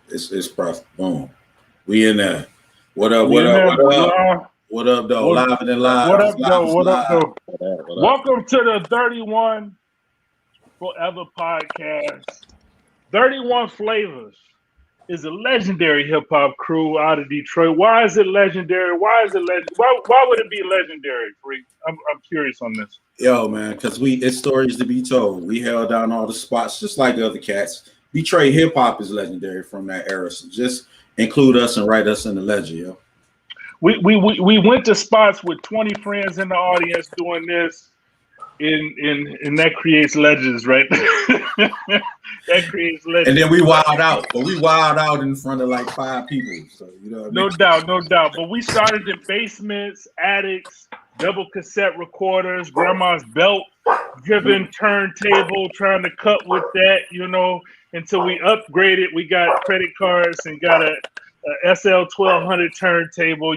It's profit. Boom. We in there. What up? We What in up? there, What we up? live. What up, though? What, Live and live. what up, Live though? is What up, live. though? Welcome to the 31 Forever Podcast. 31 Flavors is a legendary hip hop crew out of Detroit. Why is it legendary? Why is it Why would it be legendary, Freak? I'm curious on this. Yo, man, because it's stories to be told. We held down all the spots just like the other cats. Detroit hip hop is legendary from that era. So just include us and write us in the legend, yo. We went to spots with 20 friends in the audience doing this, and that creates legends, right? That creates legends. And then we wild out, but we wild out in front of like 5 people. So you know what I mean? No doubt, no doubt. But we started in basements, attics, double cassette recorders, grandma's belt-driven turntable, trying to cut with that, until we upgraded. We got credit cards and got a SL 1200 turntable,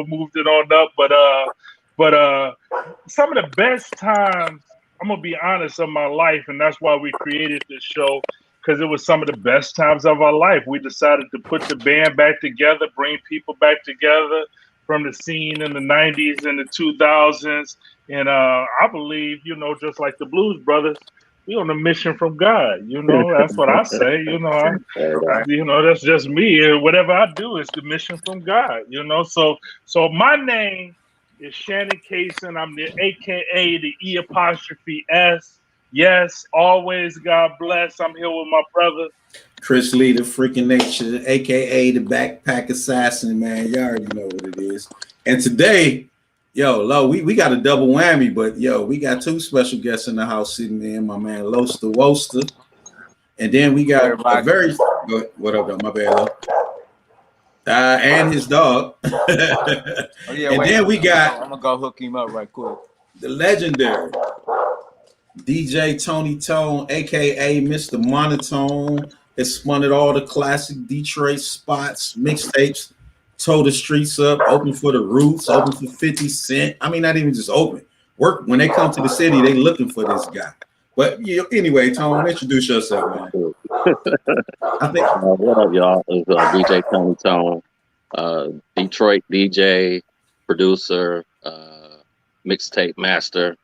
moved it on up. But some of the best times, I'm gonna be honest, of my life, and that's why we created this show, because it was some of the best times of our life. We decided to put the band back together, bring people back together from the scene in the 90s and the 2000s. And I believe, just like the Blues Brothers, we on a mission from God. That's what I say. That's just me. And whatever I do is the mission from God. So my name is Shannon Cason. I'm the AKA the E apostrophe S. Yes, always God bless. I'm here with my brother Chris Lee, the freaking nature, aka the backpack assassin, man. You already know what it is. And today, Lo, we got a double whammy, but we got 2 special guests in the house sitting there. My man Loster Woster. And then we got a very what up, though? My bad, Lo. And his dog. Then we got I'm gonna go hook him up right quick. The legendary DJ Tony Tone, aka Mr. Monotone, has spun at all the classic Detroit spots, mixtapes, tore the streets up, open for the Roots, open for 50 Cent. I mean, not even just open. Work when they come to the city, they looking for this guy. But anyway, Tone, introduce yourself, man. I think what up, y'all? It's DJ Tony Tone, Detroit DJ, producer, mixtape master.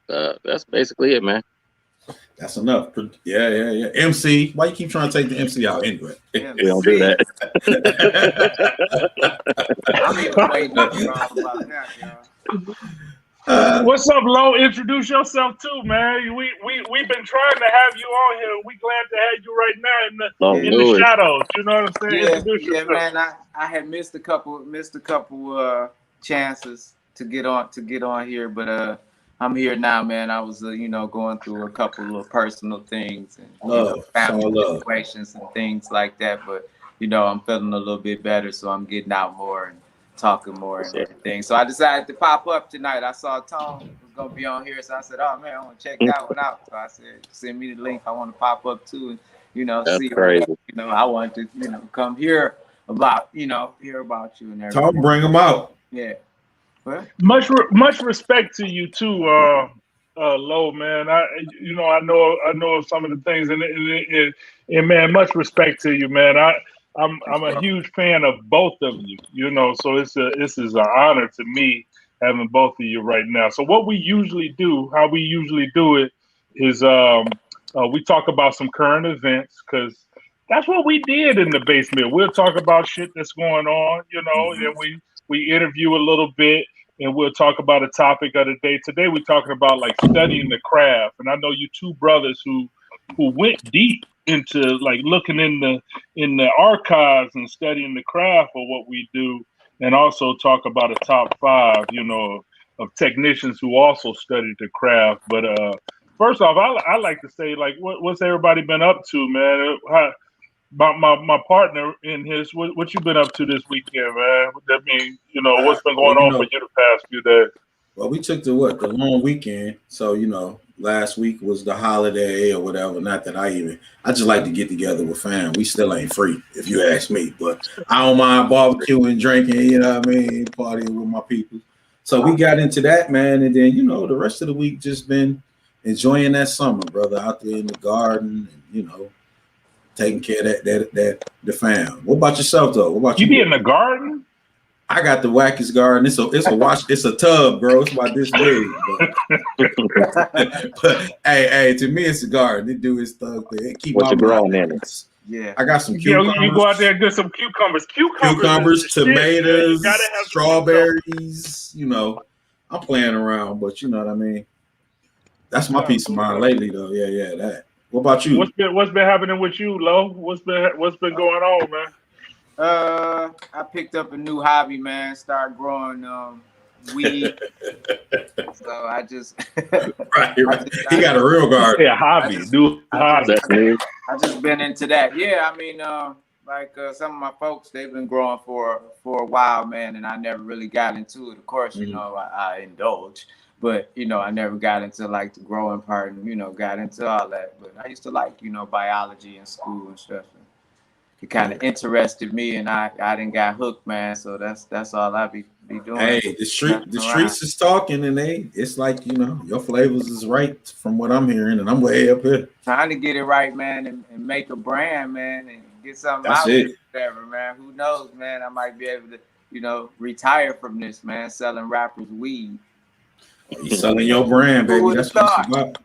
That's basically it, man. That's enough. Yeah. MC. Why you keep trying to take the MC out anyway? You don't do that. I'm even waiting about that, y'all. What's up, Lo? Introduce yourself too, man. We've been trying to have you on here. We glad to have you right now in the shadows. You know what I'm saying? Yeah, man. I had missed a couple chances to get on here, but I'm here now, man. I was going through a couple of personal things and family situations and things like that, but I'm feeling a little bit better, so I'm getting out more and talking more and everything. So I decided to pop up tonight. I saw Tone was gonna be on here, so I said, "Oh man, I want to check that one out." So I said, "Send me the link. I want to pop up too, and That's see crazy. I wanted to come hear about hear about you and everything." Tom, bring them out. Yeah. Well, much respect to you too, Lo, man. I know of some of the things, and man, much respect to you, man. I'm a huge fan of both of you, So this is an honor to me having both of you right now. So what we usually do, how we usually do it, is we talk about some current events, because that's what we did in the basement. We'll talk about shit that's going on, and we interview a little bit, and we'll talk about a topic of the day. Today we're talking about like studying the craft, and I know you 2 brothers who went deep into like looking in the archives and studying the craft of what we do, and also talk about a top 5, of technicians who also studied the craft. But first off, I like to say, like, what's everybody been up to, man? My partner in his, what you been up to this weekend, man? I mean, what's been going on for you the past few days? Well, we took the long weekend. So, last week was the holiday or whatever. Not that I just like to get together with fam. We still ain't free, if you ask me. But I don't mind barbecuing, drinking, partying with my people. So we got into that, man. And then, the rest of the week just been enjoying that summer, brother, out there in the garden, and, taking care of that the fam. What about yourself though? What about you? You be in the garden? I got the wackest garden. It's a tub, bro. It's about this big. But hey, to me it's a garden. It do its stuff. It keep what my you growing mind. in it? Yeah, I got some cucumbers. You go out there and get some cucumbers. Cucumbers, tomatoes, you gotta have strawberries. You know, I'm playing around, but you know what I mean. That's my peace of mind lately, though. Yeah, that. What about you? What's been happening with you, Lo? What's been going on, man? I picked up a new hobby, man. Started growing weed. So I just right. He got a real garden. Yeah, hobby. I just been into that. Yeah, I mean, some of my folks, they've been growing for a while, man, and I never really got into it. Of course, you know, I indulge, but you know, I never got into like the growing part, and you know, got into all that. But I used to like, you know, biology in school and stuff. It kind of interested me, and I didn't got hooked, man. So that's all I be doing. Hey, the streets is talking, and it's like, you know, your flavors is right from what I'm hearing, and I'm way up here trying to get it right, man, and make a brand, man, and get something that's out it. Whatever, man. Who knows, man? I might be able to, you know, retire from this, man, selling rappers weed. You selling your brand, baby. That's what it's about.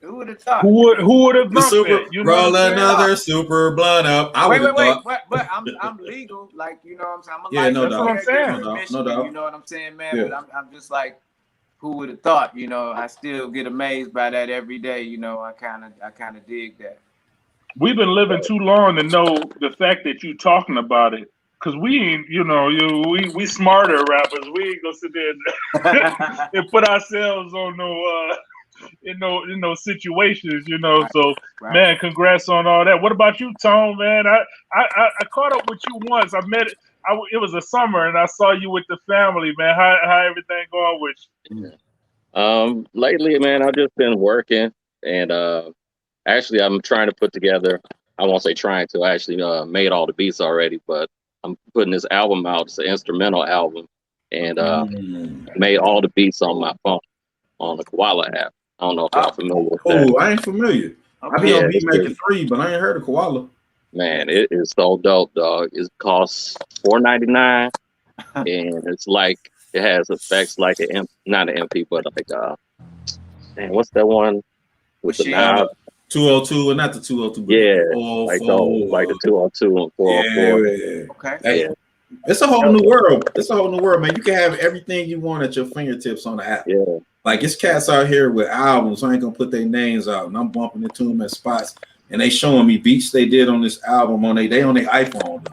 Who would have thought? Who would have thought that? You roll another super blunt up. Wait, but I'm legal, like, you know what I'm saying. Yeah, no doubt. That's what I'm saying. No doubt. You know what I'm saying, man. Yeah. But I'm just like, who would have thought? You know, I still get amazed by that every day. You know, I kind of dig that. We've been living too long to know the fact that you talking about it. Cause we ain't, you know, we smarter rappers. We ain't gonna sit there and put ourselves on in those situations, you know. Right. So, right. Man, congrats on all that. What about you, Tone? Man, I caught up with you once. I met it. It was a summer, and I saw you with the family, man. How everything going with you? Lately, man, I've just been working, and actually, I'm trying to put together. I won't say trying to. I actually made all the beats already, but I'm putting this album out. It's an instrumental album, and made all the beats on my phone on the Koala app. I don't know if y'all familiar with that. Oh, I ain't familiar. I be on Beatmaker 3, but I ain't heard of Koala. Man, it is so dope, dog. It costs $4.99, and it's like it has effects like not an MP, but like man, what's that one with the knob? 202 and not the 202. Yeah, like the 202 and 404. Yeah. Okay. Hey, it's a whole new world. It's a whole new world, man. You can have everything you want at your fingertips on the app. Yeah. Like, it's cats out here with albums. I ain't gonna put their names out, and I'm bumping into them at spots, and they showing me beats they did on this album on their iPhone.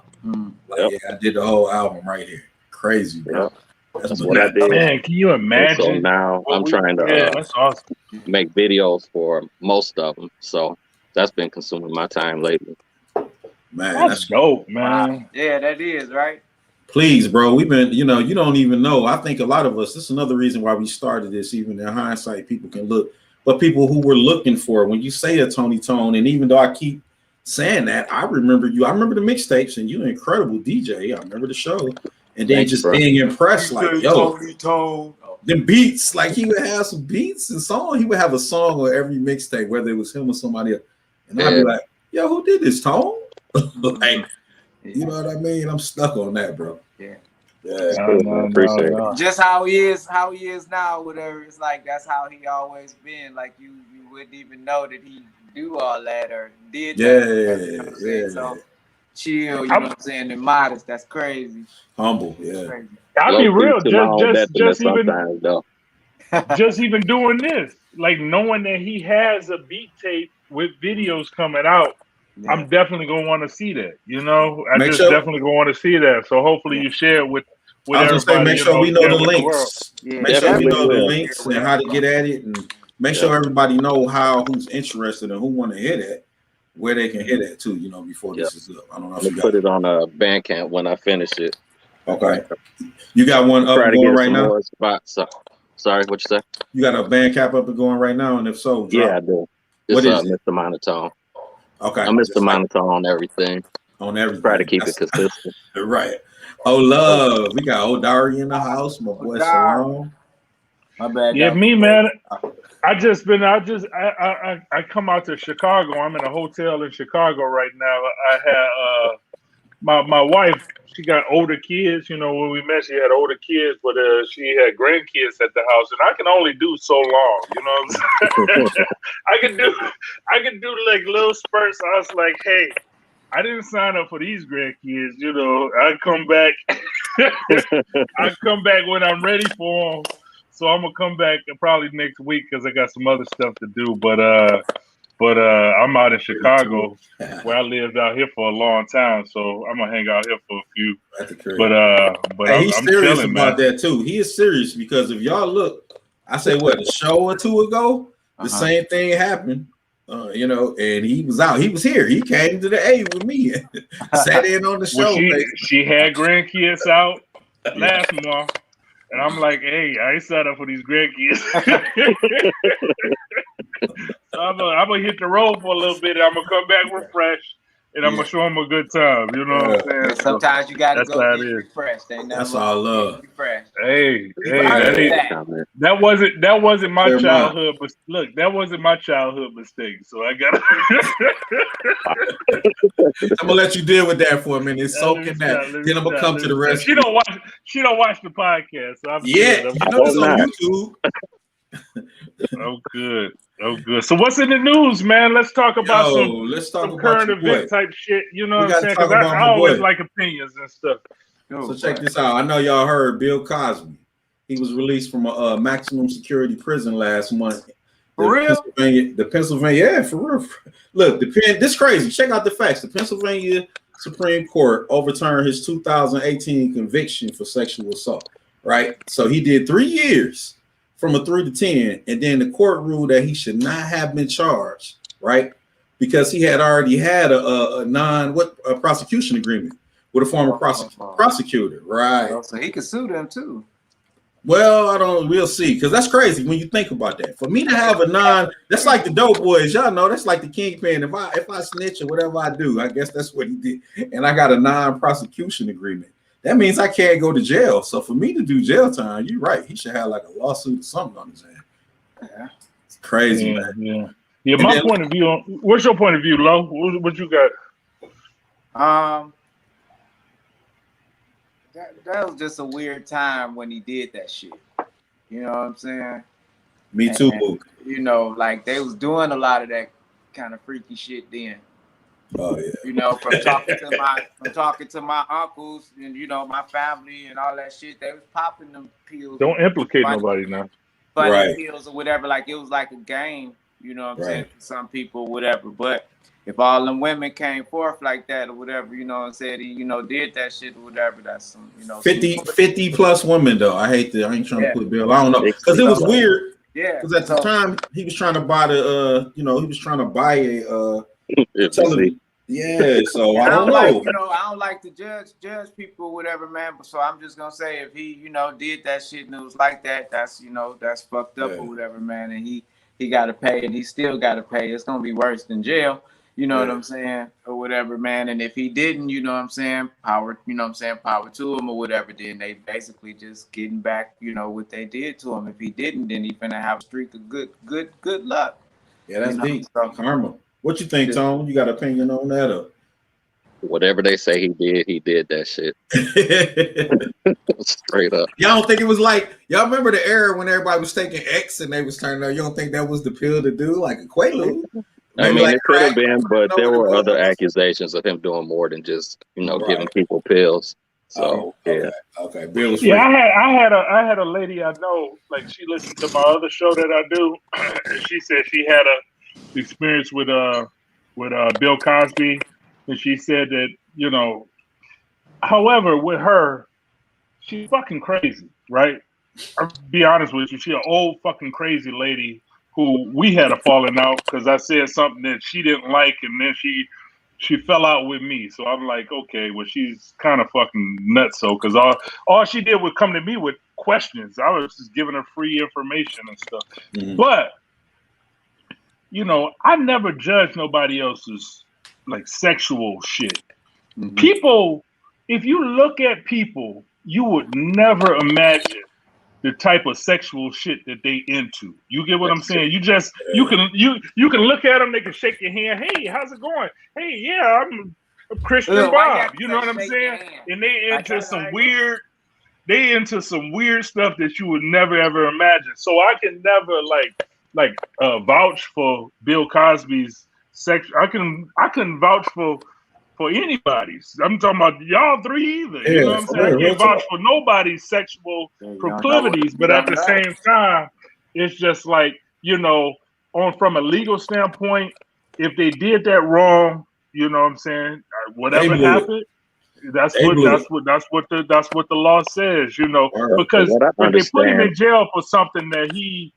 Like, yeah, I did the whole album right here. Crazy, bro. That's what I did. Man, can you imagine? So now I'm trying to that's awesome. make videos for most of them. So that's been consuming my time lately. Man, that's dope, man. Wow. Yeah, that is right. Please, bro. We've been, you know, you don't even know. I think a lot of us, this is another reason why we started this. Even in hindsight, people can look, but people who were looking for, when you say a Tony Tone, and even though I keep saying that, I remember you. I remember the mixtapes, and you're an incredible DJ. I remember the show, and then just being impressed, like, yo, Tony Tone. The beats, like he would have some beats and songs. He would have a song on every mixtape, whether it was him or somebody else. And I'd be like, yo, who did this, Tone? Like, you know what I mean? I'm stuck on that, bro. Yeah. No. Just how he is now, whatever. It's like that's how he always been. Like you wouldn't even know that he do all that or did that. You know what I'm saying? So chill, you know what I'm saying? And modest, that's crazy. Humble, yeah. Crazy. I'll be real, just even doing this, like knowing that he has a beat tape with videos coming out, I'm definitely gonna want to see that. You know, definitely gonna want to see that. So hopefully you share it with everybody. Make sure we know the links. Make sure we know the links and how to get at it, and make sure everybody know who's interested and who want to hit it, where they can hit it too. You know, before this is up. I don't know. If you put it on a Bandcamp when I finish it. Okay. You got one up and going right now? Sorry, what you say? You got a Bandcamp up and going right now, and if so, yeah, I do. It's Mr. Monotone. Okay. I'm Mr. Monotone on everything. On everything. Try to keep it consistent. Right. Oh, love. We got old Dari in the house. My boy Salon. My bad. Yeah, me, man. I come out to Chicago. I'm in a hotel in Chicago right now. I had my wife, she got older kids. You know, when we met, she had older kids, but she had grandkids at the house, and I can only do so long. You know what I'm saying? I can do like little spurts. I was like, hey, I didn't sign up for these grandkids. You know, I come back. I come back when I'm ready for them. So I'm gonna come back probably next week because I got some other stuff to do. But I'm out in Chicago where I lived out here for a long time, so I'm gonna hang out here for a few. But hey, he's I'm serious chilling, about man. that too. He is serious because if y'all look, I say what, a show or two ago, the same thing happened. You know, and he was out. He was here. He came to the A with me, sat in on the show. Well, she had grandkids out last month. And I'm like, hey, I ain't signed up for these grandkids. So I'm gonna hit the road for a little bit. And I'm gonna come back refreshed, and I'm gonna show them a good time. You know what I'm saying? Yeah, sometimes you gotta go get refreshed. That's all love. Hey, that wasn't my childhood. But look, that wasn't my childhood mistake. So I gotta. I'm gonna let you deal with that for a minute. Soak in that. Then I'm gonna come to the rest. She don't watch the podcast. So I'm good. You know it's on YouTube. Oh, good. Oh, good. So what's in the news, man? Let's talk about some current event type shit. You know what I'm saying? Because I always like opinions and stuff. So check this out. I know y'all heard Bill Cosby. He was released from a maximum security prison last month. For real? The Pennsylvania, yeah, for real. Look, this crazy. Check out the facts. The Pennsylvania Supreme Court overturned his 2018 conviction for sexual assault. Right? So he did 3 years. From a 3 to 10, and then the court ruled that he should not have been charged, right? Because he had already had a prosecution agreement with a former prosecutor, right? So he could sue them too. Well, we'll see, because that's crazy when you think about that. For me to have that's like the dope boys, y'all know, that's like the kingpin. If I snitch or whatever I do, I guess that's what he did. And I got a non-prosecution agreement. That means I can't go to jail. So for me to do jail time, you're right. He should have like a lawsuit or something on his hand. Yeah. It's crazy, man. Yeah. My point of view. What's your point of view, Lo? What you got? That was just a weird time when he did that shit. You know what I'm saying? Me too, Luke. You know, like they was doing a lot of that kind of freaky shit then. Oh yeah. You know, from talking to my uncles and my family and all that shit, they was popping them pills. Don't implicate nobody now. Funny pills or whatever, like it was like a game. You know what I'm saying? For some people, whatever. But if all them women came forth like that or whatever, and said he, did that shit or whatever, that's some, 50 plus women though. I ain't trying to put Bill. I don't know because it was weird. Yeah. Because at the time he was trying to buy a television. Yeah, so I don't know. I don't like to judge people or whatever, man. But so I'm just gonna say if he, did that shit and it was like that, that's that's fucked up or whatever, man. And he gotta pay and he still gotta pay. It's gonna be worse than jail. You know what I'm saying? Or whatever, man. And if he didn't, you know what I'm saying, power to him or whatever, then they basically just getting back, what they did to him. If he didn't, then he finna have a streak of good luck. Yeah, that's deep. Karma. What you think, Tom? You got an opinion on that? Or? Whatever they say he did that shit. Straight up. Y'all don't think it was like, y'all remember the era when everybody was taking X and they was turning out, you don't think that was the pill to do? Like a Quaalude? I mean, it could have been, but there were other accusations of him doing more than just, giving people pills. So okay. Bill was I had a lady I know, like she listened to my other show that I do, and she said she had a experience with Bill Cosby, and she said that however with her, she's fucking crazy, right? I'll be honest with you, she an old fucking crazy lady who we had a falling out because I said something that she didn't like, and then she fell out with me. So I'm like, okay, well she's kind of fucking nuts, so because all she did was come to me with questions. I was just giving her free information and stuff, but. I never judge nobody else's like sexual shit. People, if you look at people, you would never imagine the type of sexual shit that they into. You get what I'm saying? You can look at them, they can shake your hand. Hey, how's it going? Hey, yeah, Christian Ugh, why you Bob. have to You know say what I'm shake saying? your hand? And they Like, into some weird. They into some weird stuff that you would never ever imagine. So I can never vouch for Bill Cosby's sex. I couldn't vouch for anybody's. I'm talking about y'all three either. You know Yeah, what I'm for saying? I real, real can't vouch talk. for nobody's sexual You don't know what proclivities, you but at don't the know. same time, it's just like, on from a legal standpoint, if they did that wrong, you know what I'm saying? They Whatever blew it. happened, that's They what blew it. the law says, Word. From because what I if they put him understand, in jail for something that he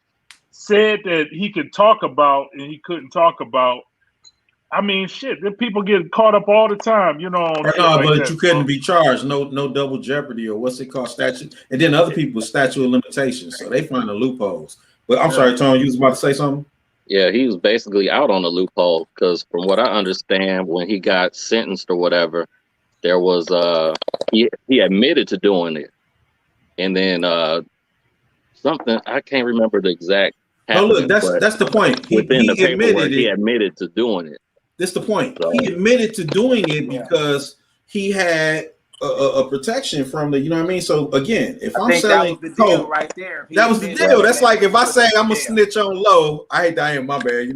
said that he could talk about and he couldn't talk about, I mean, shit, the people get caught up all the time, on shit No, like but that. you couldn't be charged. No double jeopardy or what's it called, statute. And then other people statute of limitations, so they find the loopholes. But I'm sorry, Tony, you was about to say something. yeah, he was basically out on the loophole because from what I understand, when he got sentenced or whatever, there was he admitted to doing it, and then something I can't remember the exact No, look, happening, but that's the point. within the He admitted paperwork, he it. admitted to doing it. That's the point. So He admitted to doing it Yeah. because he had a protection from the, you know what I mean? So again, if I I'm think selling that was the deal coke, right there. If he that was the admitted deal. it, That's then like if I put say him in I'm a jail. snitch on low, I hate Diane, my bad.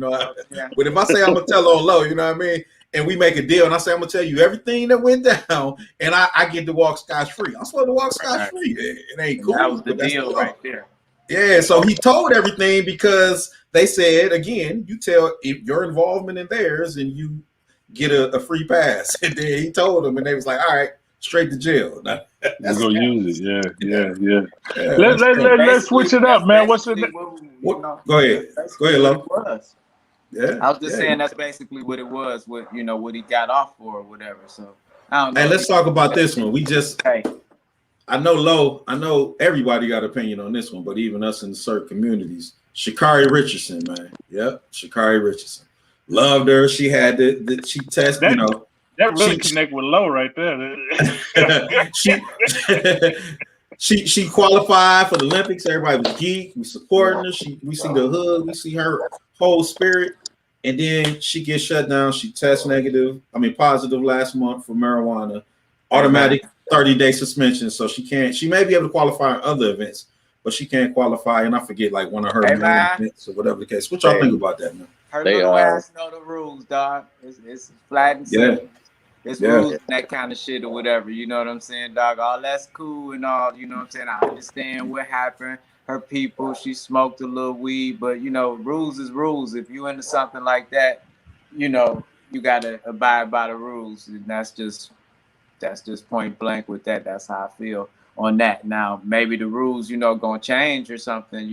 Yeah. But if I say I'm gonna tell on low, you know what I mean? And we make a deal and I say I'm gonna tell you everything that went down and I get to walk scotch free. I'm supposed to walk scotch free. It ain't And cool. that was the But that's deal the law. right there. Yeah, so he told everything because they said, again, you tell if your involvement in theirs and you get a free pass. And then he told them and they was like, all right, straight to jail. Now, We're gonna use it. Yeah. yeah, Let's switch it up, man. What's the what? Go ahead. Go ahead, Lo. Yeah. I was just saying that's basically what it was, what he got off for or whatever. So I don't know. Hey, let's talk about this one. Hey. I know everybody got an opinion on this one, but even us in certain communities. Sha'Carri Richardson, man. Yep, Sha'Carri Richardson. Loved her. She had she tested, That really connect with Low right there. she qualified for the Olympics. Everybody was geek. We supporting her. We see the hood. We see her whole spirit. And then she gets shut down. She tests positive last month for marijuana. Automatic 30-day suspension. So she may be able to qualify in other events, but she can't qualify. And I forget like one of her main events or whatever the case. What y'all think about that, man? Her little ass know the rules, dog. It's flat and simple. It's rules and that kind of shit or whatever. You know what I'm saying, dog? All that's cool and all. You know what I'm saying? I understand what happened. Her people, she smoked a little weed, but rules is rules. If you into something like that, you gotta abide by the rules, and that's just point blank with that. That's how I feel on that. Now, maybe the rules, gonna change or something,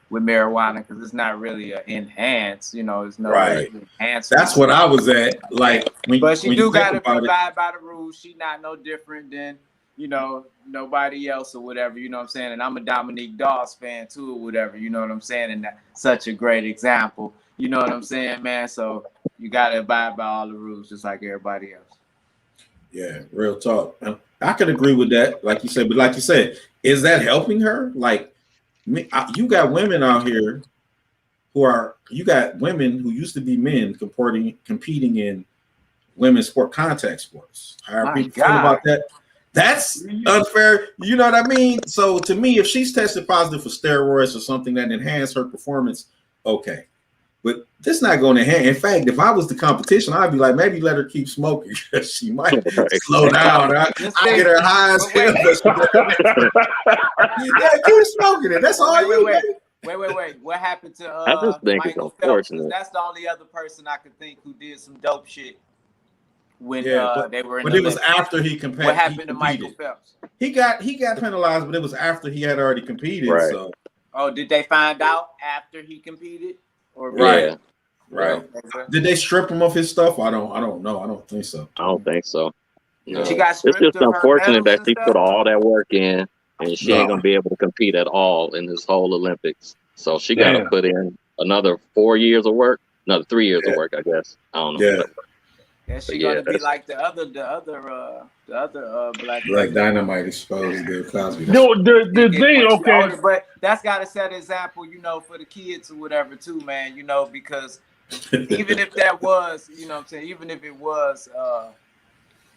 with marijuana, because it's not really enhanced, it's no right. enhanced. That's what I was at. Like, but she do gotta abide by the rules. She not no different than nobody else or whatever. You know what I'm saying? And I'm a Dominique Dawes fan too or whatever. You know what I'm saying? And that's such a great example. You know what I'm saying, man? So you gotta abide by all the rules, just like everybody else. Yeah, real talk. I could agree with that, like you said. But like you said, is that helping her? Like, you got women out here you got women who used to be men competing in women's contact sports. How people feel about that? That's unfair. You know what I mean? So to me, if she's tested positive for steroids or something that enhance her performance, okay. But this not going to enhance. In fact, if I was the competition, I'd be like, maybe let her keep smoking because she might slow down. I get her high as hell. Yeah, keep smoking it. That's all you do. Wait. What happened to I just think Michael it's unfortunate. Phelps? That's the only other person I could think who did some dope shit when they were in. But it was after he competed. What happened to Michael Phelps? He got penalized, but it was after he had already competed. Right. So. Oh, did they find out after he competed? Or right. Did they strip him of his stuff? I don't know. I don't think so. I don't think so. No. She got stripped. It's just unfortunate that she put all that work in and she ain't gonna be able to compete at all in this whole Olympics. So she got to put in another 4 years of work, another 3 years of work, I guess. I don't know. Yeah, she's gonna be like the other black Dynamite exposed Bill Cosby. No, the thing, okay, older, but that's gotta set an example, for the kids or whatever too, man. Because even if that was, what I'm saying, even if it was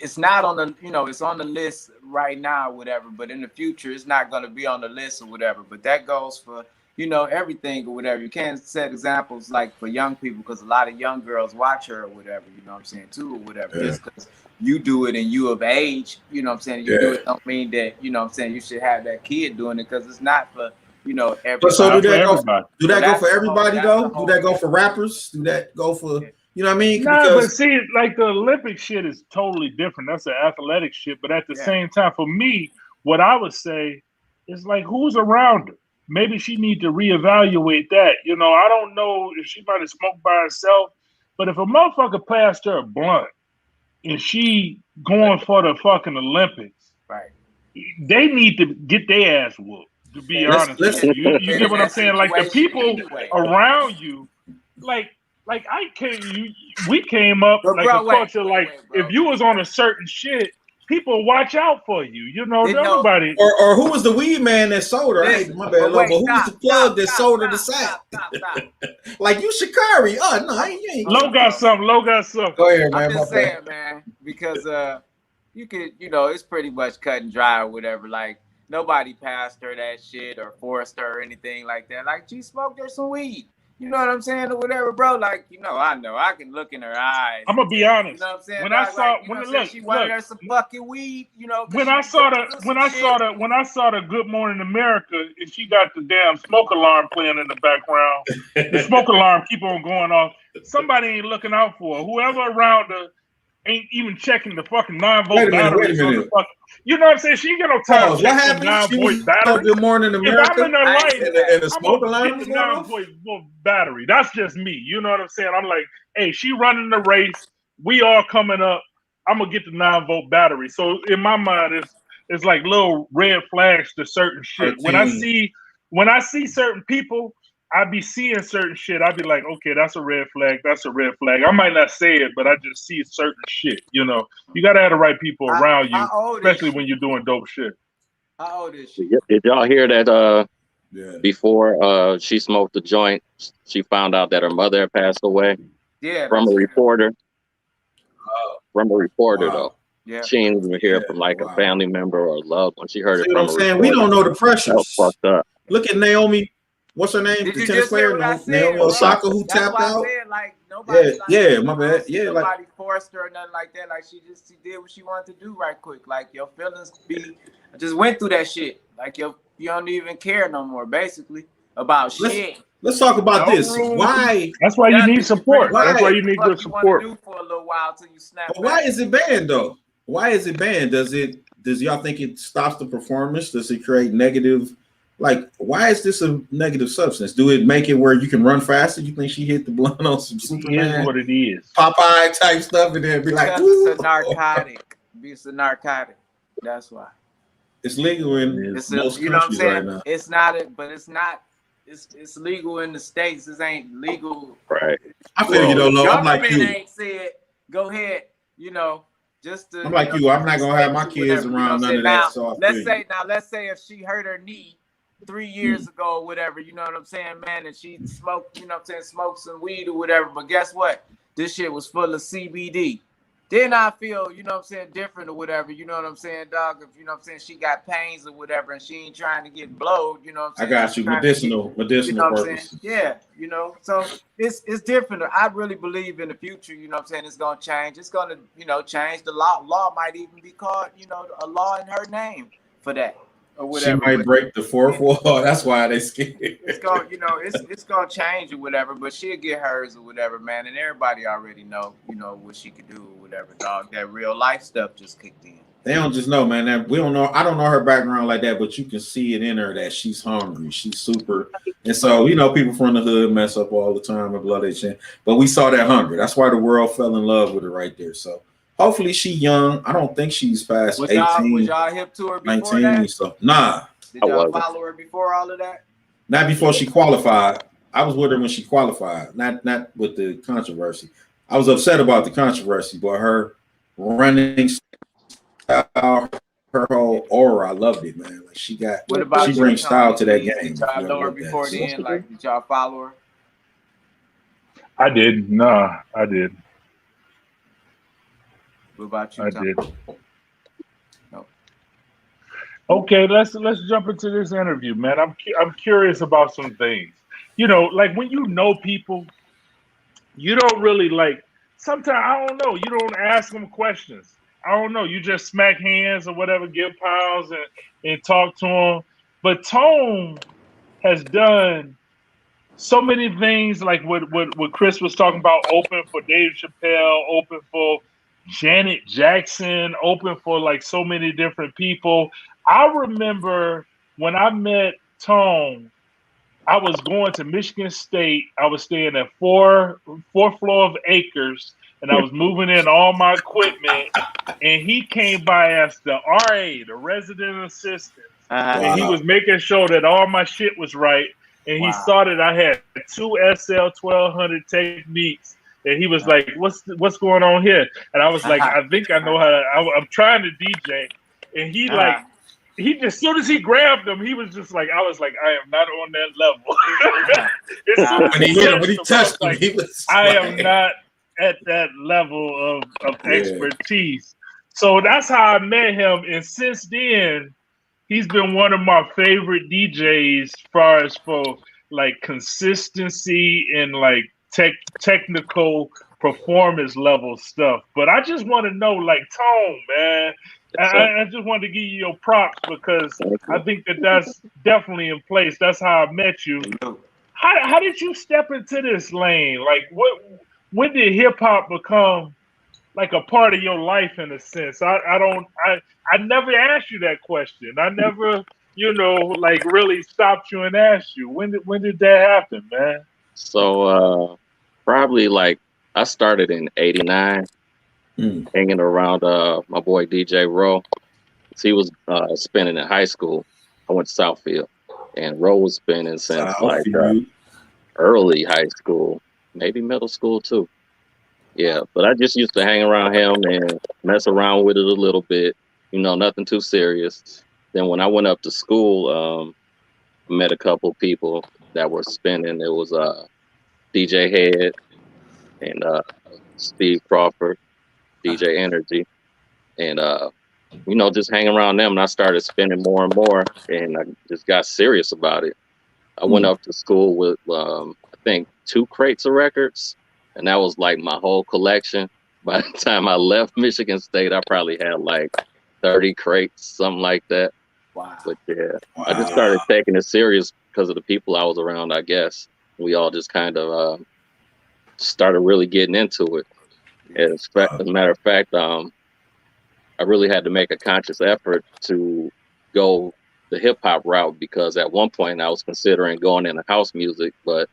it's not on the, you know, it's on the list right now, or whatever, but in the future, it's not going to be on the list or whatever. But that goes for, you know, everything or whatever. You can't set examples like for young people, because a lot of young girls watch her or whatever, you know what I'm saying, too, or whatever. Yeah. Just because you do it and you of age, you know what I'm saying, you do it don't mean that, you know what I'm saying, you should have that kid doing it, because it's not for, you know, everybody. But so do that go for everybody though? Do that go for rappers? Do that go for, you know what I mean? Nah, but see, like the Olympic shit is totally different. That's an athletic shit. But at the same time, for me, what I would say is like, who's around her? Maybe she need to reevaluate that. You know, I don't know if she might have smoked by herself, but if a motherfucker passed her a blunt and she going for the fucking Olympics, right? They need to get their ass whooped. To be honest with you, you get what I'm saying? Like the people around you, like I came, we came up like a culture. Like if you was on a certain shit, people watch out for you. You know, everybody. Or who was the weed man that sold her? Hey, my bad, but who was the plug that sold her the sack? Like you Shikari? Oh no, you ain't. Low got something. Low got something. Go ahead, man. I'm just saying, man, because you could, you know, it's pretty much cut and dry or whatever. Like nobody passed her that shit or forced her or anything like that. Like she smoked her some weed. You know what I'm saying, or whatever, bro. Like, you know, I can look in her eyes. I'm gonna be honest. You know what I'm saying? When I saw, like, when she wanted her some fucking weed, you know. When I saw the Good Morning America, and she got the damn smoke alarm playing in the background. The smoke alarm keep on going off. Somebody ain't looking out for her. Whoever around her ain't even checking the fucking 9-volt battery. You know what I'm saying? She ain't got no time to check the 9-volt battery. Good Morning America. If I'm in her light, and the smoke alarm get the 9-volt battery. That's just me. You know what I'm saying? I'm like, hey, she running the race. We all coming up. I'm gonna get the 9-volt battery. So in my mind, it's like little red flags to certain shit. When I see certain people, I be seeing certain shit. I be like, okay, that's a red flag. That's a red flag. I might not say it, but I just see certain shit. You know, you gotta have the right people around you, especially when you're doing dope shit. How old is she? Did y'all hear that? Before she smoked the joint, she found out that her mother had passed away. Yeah, from a reporter. From a reporter, though. Yeah. She didn't even hear from like a family member or loved one. She heard it from a reporter. We don't know the pressures. Fucked up. Look at Naomi. What's her name? The tennis player, Naomi Osaka, who tapped out. Like, nobody, my bad. Yeah, nobody forced her or nothing like that. Like she did what she wanted to do right quick. Like your feelings I just went through that shit. Like you don't even care no more, basically, about shit. Let's talk about this. Why? That's why you need support. That's why you need good support. Do for a little while till you snap. But why is it banned though? Why is it banned? Does y'all think it stops the performance? Does it create negative? Like, why is this a negative substance? Do it make it where you can run faster? You think she hit the blunt on some Superman? It is what it is. Popeye type stuff, and then be like, it's a narcotic. It's a narcotic. That's why. It's legal in most countries right now. It's not but it's not. It's legal in the States. This ain't legal. Right. I feel you though, Lo. I'm like you. Ain't said, go ahead, you know. Just to, I'm like you. I'm not gonna have my kids around none of that. So let's say if she hurt her knee 3 years ago or whatever, you know what I'm saying, man, and she smoked, you know what I'm saying, smoked some weed or whatever, but guess what? This shit was full of CBD. Then I feel, you know what I'm saying, different or whatever, you know what I'm saying, dog, if, you know what I'm saying, she got pains or whatever and she ain't trying to get blowed, you know what I'm saying. I got you, medicinal you know purposes. Yeah, you know, so it's different. I really believe in the future, you know what I'm saying, it's going to change. It's going to, you know, change the law. Law might even be called, you know, a law in her name for that. Or whatever. She might break the fourth wall. That's why they scared. It's gonna, you know, it's gonna change or whatever, but she'll get hers or whatever, man. And everybody already know, you know, what she could do or whatever, dog. That real life stuff just kicked in. They don't just know, man. That we don't know. I don't know her background like that, but you can see it in her that she's hungry. She's super, and so you know, people from the hood mess up all the time and blow their chin. But we saw that hunger. That's why the world fell in love with her right there. So. Hopefully she young. I don't think she's past 18. Was y'all hip to her before 19, that? So nah. Did y'all follow her before all of that? Not before she qualified. I was with her when she qualified. Not with the controversy. I was upset about the controversy, but her running style, her whole aura, I loved it, man. Like she brings style to that game. Did y'all know her before then? Like, did y'all follow her? I did. Nah, I did. What about you, I Tom? did. No. Okay, let's jump into this interview, man. I'm curious about some things. You know, like when you know people, you don't really like. Sometimes I don't know. You don't ask them questions. I don't know. You just smack hands or whatever, give pounds and talk to them. But Tone has done so many things, like what Chris was talking about, open for Dave Chappelle, open for Janet Jackson, open for like so many different people. I remember when I met Tone, I was going to Michigan State. I was staying at fourth floor of Acres, and I was moving in all my equipment. And he came by as the RA, the resident assistant, and he was making sure that all my shit was right. And he saw that I had two SL 1200 techniques, and he was like, "What's going on here?" And I was like, "I think I know how to. I'm trying to DJ." And he like. He just, as soon as he grabbed him, he was just like, I was like, I am not on that level. As soon as when he touched him, he was I am not at that level of expertise. So that's how I met him. And since then, he's been one of my favorite DJs as far as for like consistency and like technical performance level stuff. But I just want to know, like, Tone, man. I just wanted to give you your props because I think that's definitely in place. That's how I met you. How did you step into this lane? Like, when did hip hop become like a part of your life in a sense? I never asked you that question. I never, like really stopped you and asked you. When did that happen, man? So probably like I started in '89. Hanging around my boy DJ Rowe. He was spinning in high school. I went to Southfield, and Rowe was spinning since like early high school, maybe middle school too. Yeah, but I just used to hang around him and mess around with it a little bit. Nothing too serious. Then when I went up to school, I met a couple people that were spinning. It was DJ Head and Steve Crawford. DJ Energy, and just hang around them, and I started spinning more and more, and I just got serious about it. I went up to school with I think 2 crates of records, and that was like my whole collection. By the time I left Michigan State, I probably had like 30 crates, something like that. Wow. But yeah, I just started taking it serious because of the people I was around, I guess. We all just kind of started really getting into it. As a matter of fact, I really had to make a conscious effort to go the hip hop route because at one point I was considering going into house music, but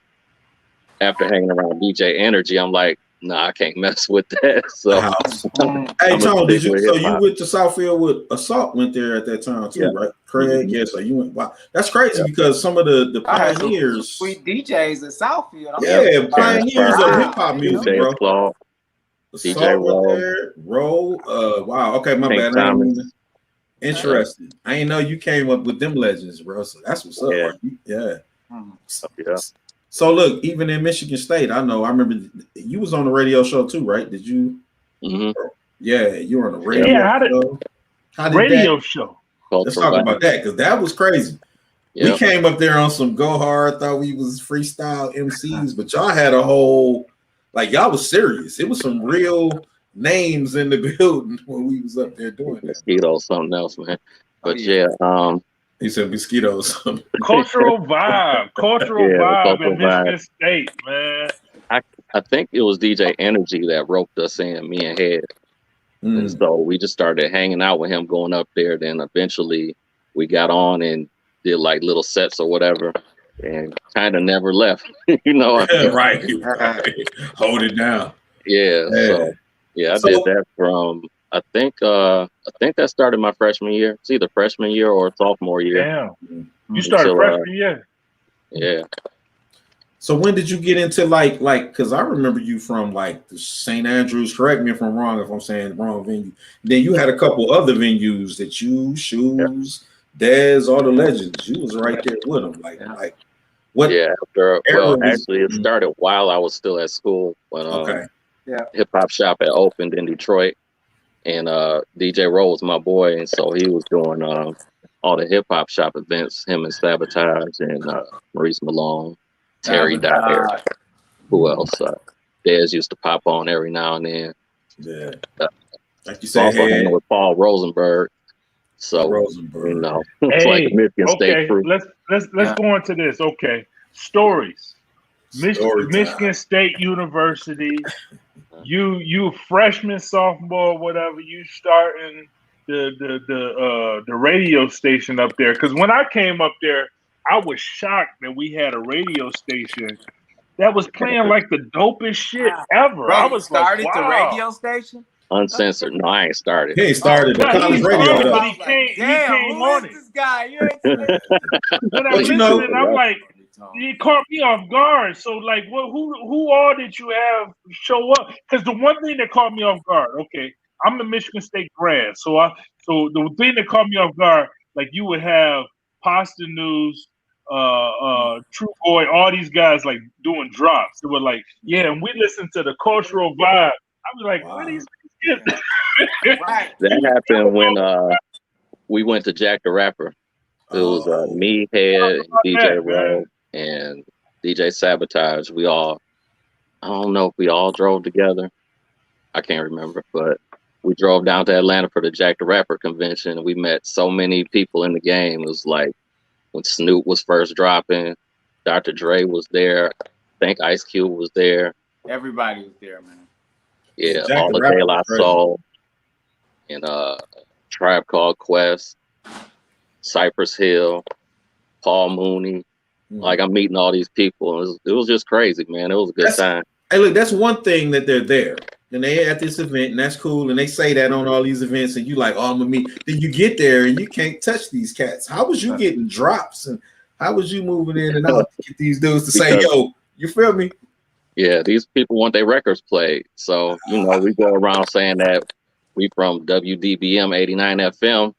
after hanging around DJ Energy, I'm like, nah, I can't mess with that. So, hey, Tone, you went to Southfield with Assault? Went there at that time too, right? Craig, so you went. Wow, that's crazy because some of the pioneers, sweet DJs at Southfield. Pioneers of hip hop music, bro. Claw. DJ Rowe. Wow. Okay, my bad. Interesting. I ain't know you came up with them legends, bro. So that's what's up. Yeah. So look, even in Michigan State, I remember you was on the radio show too, right? Did you? Yeah, you were on the radio show. How did radio show? Let's talk about that because that was crazy. Yep. We came up there on some go hard, thought we was freestyle MCs, but y'all had a whole. Like y'all was serious. It was some real names in the building when we was up there doing that. Mosquito, something else, man. But he said mosquito. Cultural vibe in Michigan State, man. I think it was DJ Energy that roped us in, me and Head. And so we just started hanging out with him, going up there. Then eventually we got on and did like little sets or whatever. And kind of never left, right. Hold it down. Yeah. So I did that from I think that started my freshman year. It's either freshman year or sophomore year. Damn. You started freshman year. Yeah. So when did you get into like because I remember you from like the St. Andrews, correct me if I'm wrong, if I'm saying the wrong venue. Then you had a couple other venues that you, Shoes, Dez, all the legends. You was right there with them. Like what? Yeah. Actually, it started while I was still at school when Hip Hop Shop had opened in Detroit, and DJ Roll was my boy, and so he was doing all the hip hop shop events. Him and Sabotage and Maurice Malone, Terry Dyer. Who else? Dez used to pop on every now and then. Yeah, like you said, also hanging with Paul Rosenberg. So Rosenberg, you know, it's like the Michigan State crew. Let's go into this. Okay, stories. Michigan State University. You freshman, sophomore, whatever. You starting the radio station up there. Because when I came up there, I was shocked that we had a radio station that was playing like the dopest shit ever. Bro, I was started like, wow. the radio station. Uncensored. No, I ain't started. He ain't started the college radio. But he came on it. This guy? When I'm listening, I'm like, it caught me off guard. So, like, who all did you have show up? Because the one thing that caught me off guard, okay, I'm the Michigan State grad, so the thing that caught me off guard, like, you would have Pasta News, True Boy, all these guys like doing drops. They were like, yeah, and we listened to the cultural vibe. I was like, what these kids? Right. That happened when we went to Jack the Rapper. It was me, Head, and DJ Rowe, and DJ Sabotage. We all, I don't know if we all drove together. I can't remember, but we drove down to Atlanta for the Jack the Rapper convention. We met so many people in the game. It was like when Snoop was first dropping, Dr. Dre was there. I think Ice Cube was there. Everybody was there, man. Yeah, all the De La Soul and Tribe Called Quest, Cypress Hill, Paul Mooney. Like, I'm meeting all these people. It was just crazy, man. It was a good time. Hey, look, that's one thing that they're there. And they at this event, and that's cool. And they say that on all these events, and you like, oh, I'm gonna meet. Then you get there and you can't touch these cats. How was you getting drops? And how was you moving in and out to get these dudes to say, yo, you feel me? Yeah, these people want their records played. So, you know, we go around saying that we from WDBM 89 FM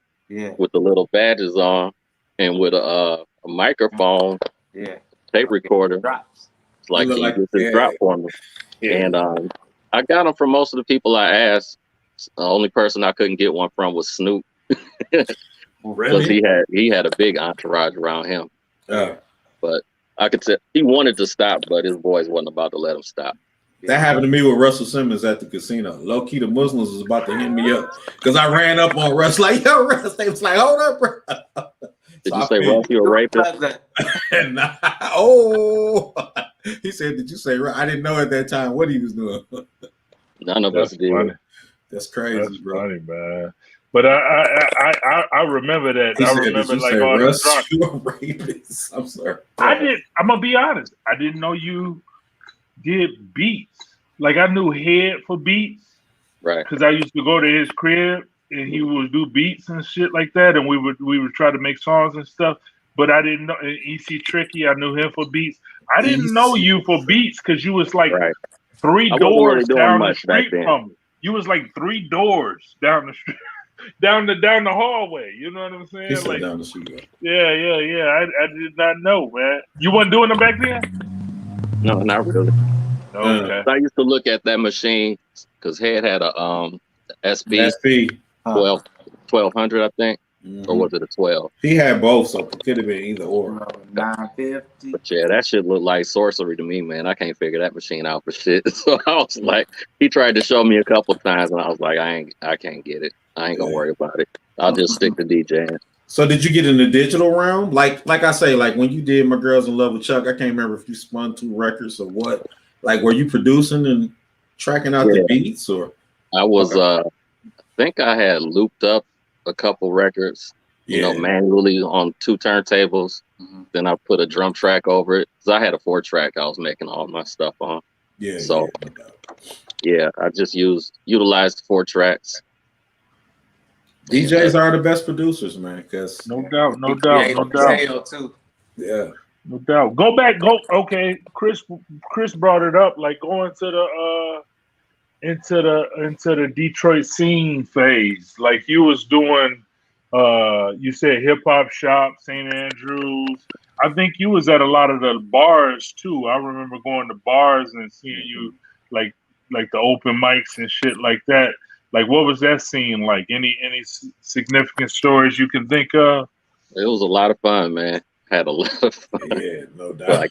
with the little badges on and with a microphone, tape recorder. It's like, can you get this drop for me? And I got them from most of the people I asked. The only person I couldn't get one from was Snoop. Because he had a big entourage around him. But I could say he wanted to stop, but his boys wasn't about to let him stop. That happened to me with Russell Simmons at the casino. Low key, the Muslims was about to hit me up because I ran up on Russ like, yo, Russ. They was like, hold up, bro. Did you say Russ, you a rapist? He said, did you say Russ? I didn't know at that time what he was doing. None of us did. Funny. That's crazy, That's bro. funny, man. But I remember that. I remember like all Russ, the you a rapist. I'm sorry. I'm gonna be honest. I didn't know you did beats. Like, I knew Head for beats, right? Because I used to go to his crib and he would do beats and shit like that, and we would try to make songs and stuff. But I didn't know EC Tricky. I knew him for beats. I didn't know you for beats because you was like 3 doors down the street from me. You was like 3 doors down the street. Down the hallway, you know what I'm saying? Like, down the street. Yeah. I did not know, man. You wasn't doing them back then? No, not really. Okay. I used to look at that machine because Head had a SB 1200, I think, or was it a 12? He had both, so it could have been either or. 950. But yeah, that shit looked like sorcery to me, man. I can't figure that machine out for shit. So I was like, he tried to show me a couple of times, and I was like, I can't get it. I ain't gonna worry about it. I'll just stick to DJing. So did you get in the digital realm? Like I say, like when you did My Girls in Love with Chuck, I can't remember if you spun 2 records or what. Like, were you producing and tracking out the beats, or? I was. I think I had looped up a couple records, you know, manually on 2 turntables. Then I put a drum track over it because I had a 4-track I was making all my stuff on. I just utilized 4 tracks. DJs are the best producers, man. Because no doubt. Too. Yeah. No doubt. Okay. Chris brought it up, like going to into the Detroit scene phase. Like, you was doing you said hip hop shop, St. Andrews. I think you was at a lot of the bars too. I remember going to bars and seeing you like the open mics and shit like that. Like, what was that scene like? Any significant stories you can think of? It was a lot of fun, man. Had a lot of fun. Yeah, no doubt. Like,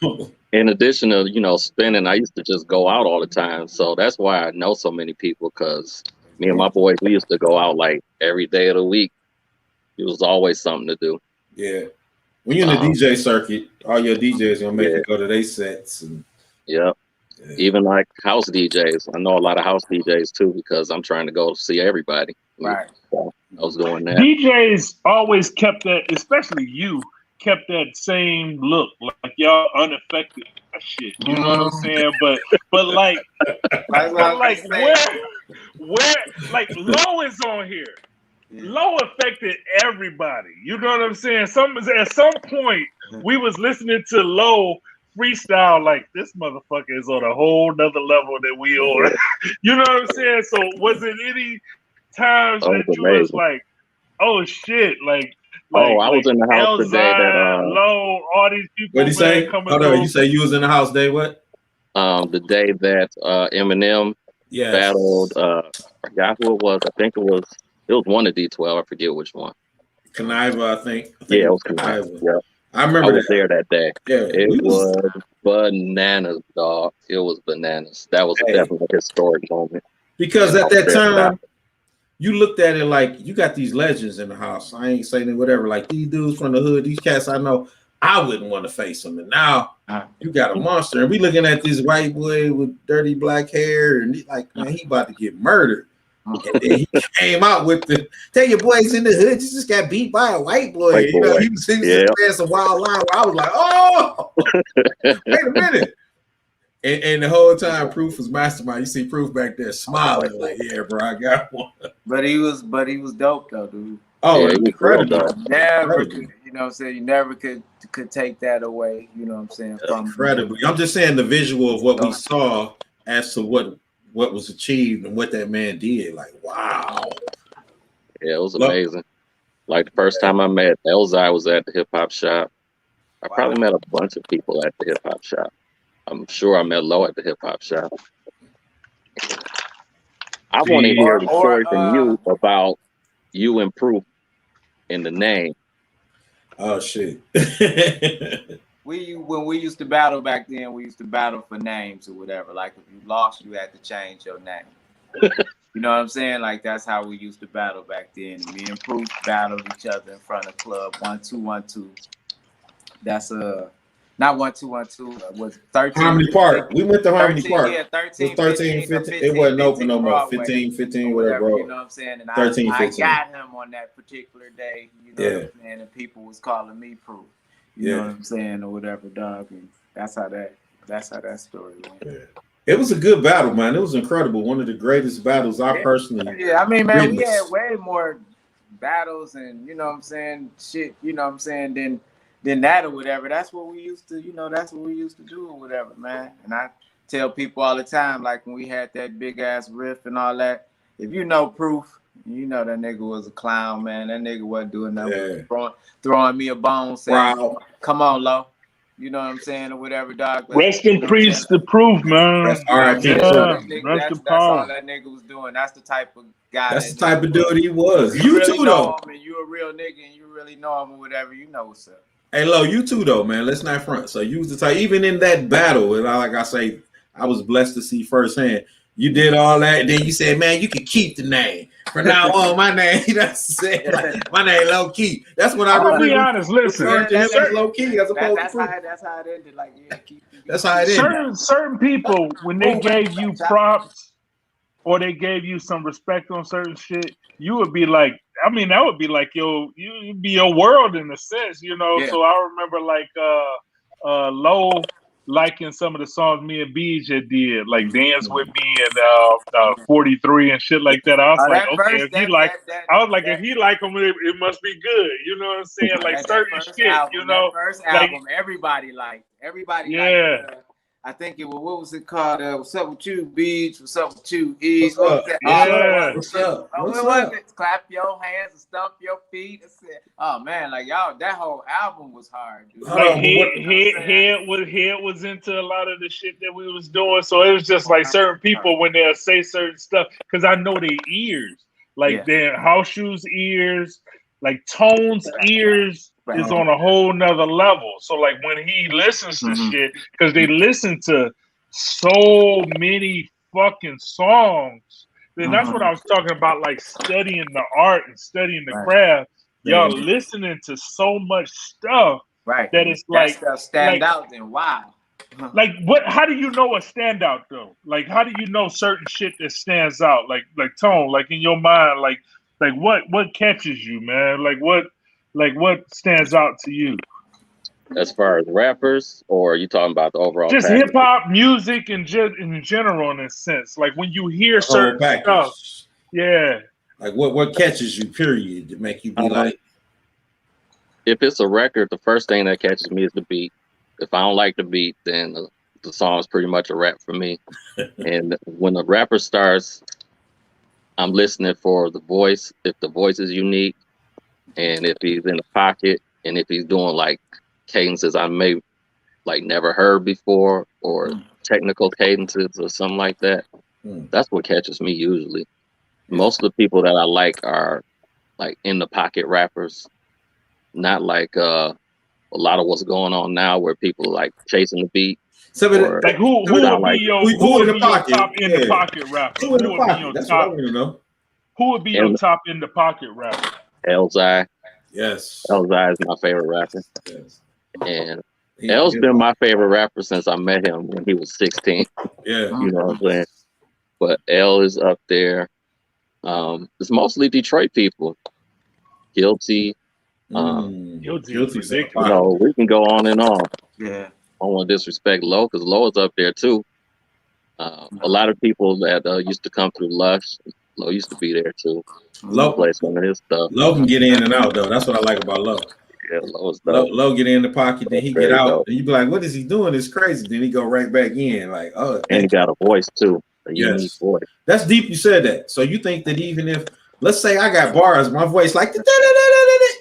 in addition to, you know, spinning, I used to just go out all the time. So that's why I know so many people, because me and my boys, we used to go out like every day of the week. It was always something to do. Yeah. When you're in the DJ circuit, all your DJs gonna make you go to their sets. And, yeah. Even like house DJs. I know a lot of house DJs too, because I'm trying to go see everybody. Right. So I was doing that. DJs always kept that, especially you, kept that same look, like y'all unaffected by shit. You know what I'm saying? But like where like Low is on here. Yeah. Low affected everybody. You know what I'm saying? At some point we was listening to Low freestyle like, this motherfucker is on a whole nother level than we on. You know what I'm saying? So was it any times that you was like, oh shit, like I was in the house the day that Low, all these people. What did he say? Hold on, you say you was in the house day what? The day that Eminem battled I forgot who it was. I think it was one of D12. I forget which one. Conniva, I think. Yeah, it was Conniva. Yeah. I remember I was there that day. Yeah, it was bananas, dog. It was bananas. That was definitely a historic moment. Because at that time, you looked at it like, you got these legends in the house. I ain't saying whatever. Like, these dudes from the hood, these cats I know, I wouldn't want to face them. And now you got a monster. And we looking at this white boy with dirty black hair, and he like, man, he about to get murdered. And then he came out with the, tell your boys in the hood, you just got beat by a white boy. You know, he was saying some wild line where I was like, oh, wait a minute. And the whole time Proof was mastermind. You see Proof back there smiling like, yeah, bro, I got one. But he was dope though, dude. Oh, incredible. Never could, you know what I'm saying? You never could take that away, you know what I'm saying? From incredibly. I'm just saying the visual of what we saw as to what was achieved and what that man did. Like, wow. Yeah, it was amazing. Like the first time I met Elzai was at the hip hop shop. I probably met a bunch of people at the hip hop shop. I'm sure I met Low at the hip hop shop. I want to hear the story from you about you and Proof in the name. Oh shit. When we used to battle back then, we used to battle for names or whatever. Like if you lost, you had to change your name. You know what I'm saying? Like that's how we used to battle back then. Me and Proof battled each other in front of club 1-2-1-2. That's not 1-2-1-2. Was 13. Harmony Park. We went to Harmony Park. Yeah, 13. It was 13, 15. It wasn't open no more. 15, whatever. You know what I'm saying? And 13, I got him on that particular day. You know what I'm saying? And people was calling me Proof. You know what I'm saying, or whatever, dog. And that's how that story went. Yeah. It was a good battle, man. It was incredible. One of the greatest battles I personally. Yeah, I mean, man, we had way more battles and you know what I'm saying, shit. You know what I'm saying, than that or whatever. That's what we used to, that's what we used to do or whatever, man. And I tell people all the time, like when we had that big ass riff and all that. If you know Proof. You know that nigga was a clown, man. That nigga wasn't doing nothing. Throwing me a bone, saying, come on, Low. You know what I'm saying, or whatever, dog. Rest in peace to Proof, man. That's all all that nigga was doing. That's the type of guy. That's the type of dude he was. You really too, though. And you a real nigga, and you really know him or whatever. You know what's up. Hey, Low, you too, though, man. Let's not front. So you was the type, even in that battle, and like I say, I was blessed to see firsthand. You did all that, and then you said, man, you can keep the name. From now on, my name, like, my name Low Key. That's what I remember. I'll be honest, listen. Low Key as opposed that's how it ended. Like, that's how it ended. Certain people, when they gave you props or they gave you some respect on certain shit, you would be like, I mean, that would be like you'd be your world in a sense, you know. Yeah. So I remember like Low liking some of the songs me and BJ did, like Dance With Me and 43 and shit like that. I was like, okay, if he like them, it must be good. You know what I'm saying? Like certain shit, album, you know. First album, everybody liked. Yeah. I think it was, what was it called? What's up with you, Beach? What's up with you, East? What's up? Yeah. What's up? What's up? Clap your hands and stomp your feet. And say, oh man, like y'all, that whole album was hard, dude. Like head was into a lot of the shit that we was doing. So it was just like certain people when they'll say certain stuff, because I know their ears. Like their House Shoes ears, like Tone's ears is on a whole nother level. So like when he listens to shit, because they listen to so many fucking songs, then that's what I was talking about, like studying the art and studying the craft. Y'all listening to so much stuff that it's like stuff stand out. Then wow. Like what? How do you know a standout though? Like how do you know certain shit that stands out? Like Tone, like in your mind, like what catches you, man? Like what stands out to you? As far as rappers, or are you talking about the overall? Just hip hop music and in general, in a sense. Like when you hear certain stuff, yeah. Like what catches you? Period, to make you be like. If it's a record, the first thing that catches me is the beat. If I don't like the beat, then the song is pretty much a rap for me. And when the rapper starts, I'm listening for the voice. If the voice is unique, and if he's in the pocket, and if he's doing like cadences I may like never heard before, or technical cadences or something like that, that's what catches me usually. Most of the people that I like are like in the pocket rappers, not like a lot of what's going on now where people are like chasing the beat. So like who would be your top in the pocket rapper? Who would be your top? Who would be your top in the pocket rapper? Elzai. Yes. Elzai is my favorite rapper. Yes. And L's been my favorite rapper since I met him when he was 16. Yeah. You know what I'm saying? But L is up there. It's mostly Detroit people. Guilty. Guilty's you know, we can go on and on. Yeah. I don't want to disrespect Low, because Low is up there too. A lot of people that used to come through Lush, Low used to be there too. Low plays some of his stuff. Low can get in and out though. That's what I like about Low. Yeah, Low's dope. Low get in the pocket, then he get out, and you be like, "What is he doing? It's crazy." Then he go right back in, like, "Oh." And he got a voice too, a unique voice. That's deep. You said that. So you think that even if, let's say, I got bars, my voice like,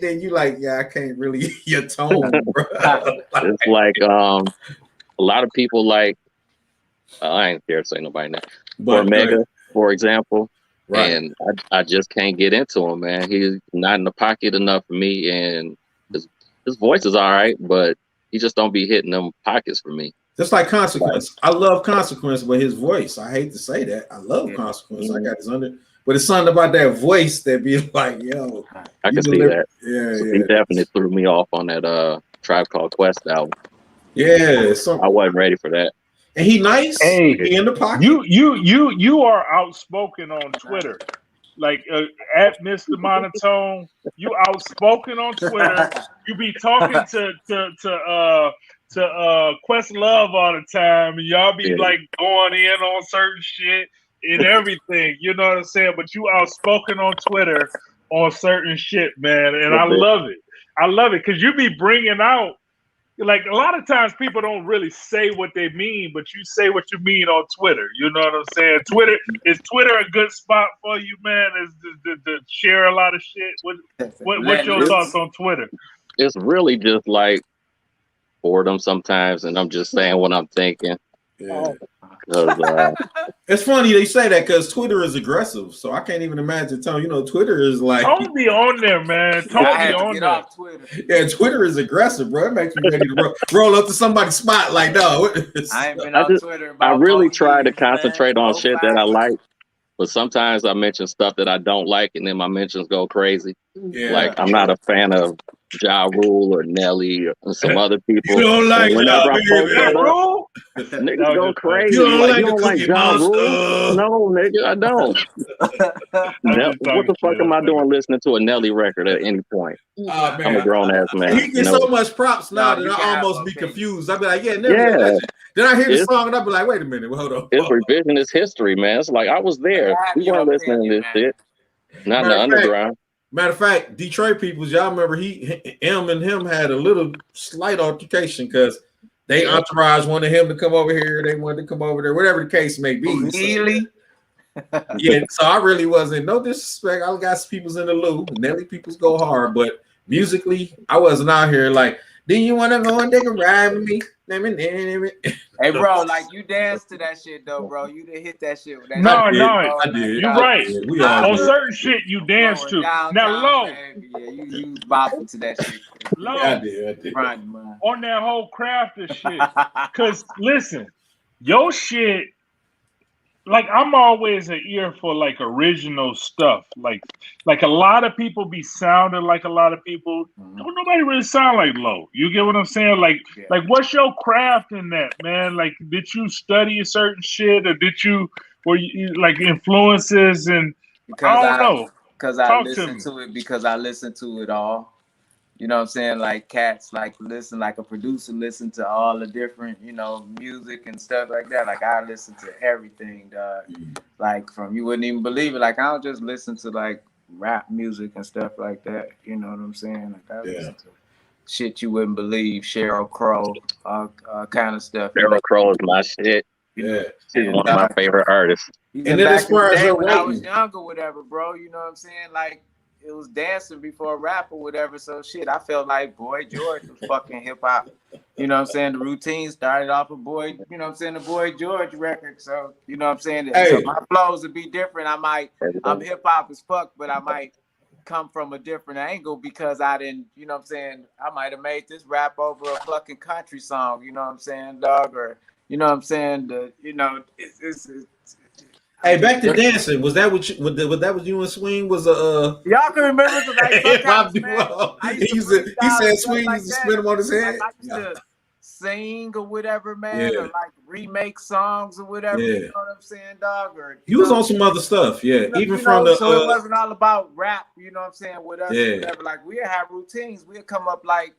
then you like, yeah, I can't really your tone, bro. It's like a lot of people like. I ain't scared to say nobody now. But Omega, for example. Right. And I just can't get into him, man. He's not in the pocket enough for me, and his voice is all right, but he just don't be hitting them pockets for me. Just like Consequence. I love Consequence, but his voice, I hate to say that. I love Consequence. I got his under, but it's something about that voice that be like, yo. I can see that. Yeah, He definitely threw me off on that Tribe Called Quest album. Yeah, I wasn't ready for that. And he nice. Hey, he in the pocket. You are outspoken on Twitter, like at Mr. Monotone. You outspoken on Twitter. You be talking to Questlove all the time, and y'all be like going in on certain shit and everything. You know what I'm saying? But you outspoken on Twitter on certain shit, man, and I love it. I love it because you be bringing out. Like a lot of times people don't really say what they mean, but you say what you mean on Twitter. You know what I'm saying? Is Twitter a good spot for you, man? Is to share a lot of shit? What's your thoughts on Twitter? It's really just like boredom sometimes, and I'm just saying what I'm thinking. Yeah. It's funny they say that because Twitter is aggressive, so I can't even imagine Tone. You know, Twitter is like Tone be on there, man. Tone be on there. Twitter. Yeah, Twitter is aggressive, bro. It makes me ready to roll up to somebody's spot. Like, no, I ain't been on Twitter. I really try to concentrate on shit that I like, but sometimes I mention stuff that I don't like, and then my mentions go crazy. Yeah. Like I'm not a fan of Ja Rule or Nelly or some other people. You don't like Ja Rule? Niggas go crazy. You don't like Ja Rule? No, nigga, I don't. What the fuck am I doing listening to a Nelly record at any point? I'm a grown ass man. He gets so much props now that I almost be confused. I'll be like, yeah, Nelly. Then I hear the song and I'll be like, wait a minute, hold on. It's revisionist history, man. It's like I was there. We weren't listening to this shit. Not in the underground. Matter of fact, Detroit peoples, y'all remember M and him had a little slight altercation because They entourage wanted him to come over here. They wanted to come over there, whatever the case may be. Really? Yeah, so I really wasn't, no disrespect. I got some people's in the loop. Nelly people's go hard, but musically, I wasn't out here like, do you want to go and take a ride with me? Hey, bro, like you danced to that shit though, bro. You didn't hit that shit with that. No, I did. You're right. We all on did. certain shit you dance to. Now, Low. Yeah, you bopping to that shit. Low. I did. Right, on that whole craft of shit. Cause listen, your shit, like I'm always an ear for like original stuff. Like a lot of people be sounding like a lot of people. Don't nobody really sound like Low. You get what I'm saying? Like what's your craft in that, man? Like, did you study a certain shit, or were you like influences? And because I don't know. Because I listen to it because I listen to it all. You know what I'm saying? Like cats, like listen, like a producer listen to all the different, you know, music and stuff like that. Like I listen to everything, dog. Like from, you wouldn't even believe it. Like I don't just listen to like rap music and stuff like that. You know what I'm saying? Like I listen to shit you wouldn't believe, Sheryl Crow, kind of stuff. Sheryl Crow is my shit. Yeah, she's one of my favorite artists. And then as far as when I was younger, whatever, bro, you know what I'm saying? Like it was dancing before rap or whatever. So shit, I felt like Boy George was fucking hip hop. You know what I'm saying? The routine started off of Boy, you know what I'm saying, the Boy George record. So you know what I'm saying? Hey. So my flows would be different. I'm hip hop as fuck, but I might come from a different angle because I didn't, you know what I'm saying? I might have made this rap over a fucking country song, you know what I'm saying, dog? Or you know what I'm saying? Hey, back to dancing. Was that what you and Swing was y'all can remember like sometimes, man, he said Swing used to spin him on his head. Like, I used to sing or whatever, man, or like remake songs or whatever. You know what I'm saying, dog? Or you was on some other stuff, even from the. So it wasn't all about rap. You know what I'm saying? With us, whatever. Like we'd have routines. We'd come up like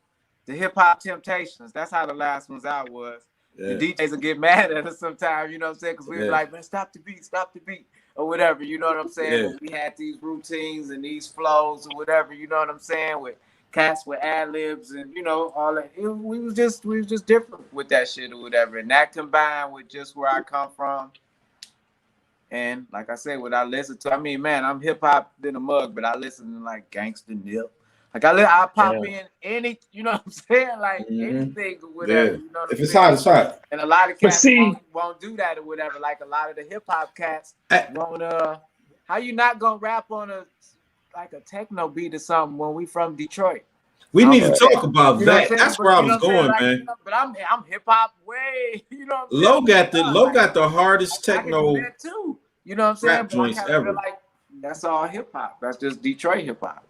the Hip Hop Temptations. That's how the last one's out was. The DJs will get mad at us sometimes, you know what I'm saying? Because we be like, man, stop the beat, or whatever, you know what I'm saying? We had these routines and these flows or whatever, you know what I'm saying? With cats with ad-libs and, you know, all that. We was just different with that shit or whatever. And that combined with just where I come from. And like I said, what I listen to, I mean, man, I'm hip-hop in a mug, but I listen to like Gangsta Nip. Like I pop in any, you know what I'm saying, like anything or whatever. You know what I'm saying? It's hot, it's hot. And a lot of cats won't do that or whatever. Like a lot of the hip hop cats won't. How you not gonna rap on a techno beat or something when we from Detroit? We need to talk about that. That's where I was going, like, man. You know, but I'm hip hop way. You know, Low got the hardest techno. I can do that too. You know what I'm saying? Rap joints ever. Like that's all hip hop. That's just Detroit hip hop.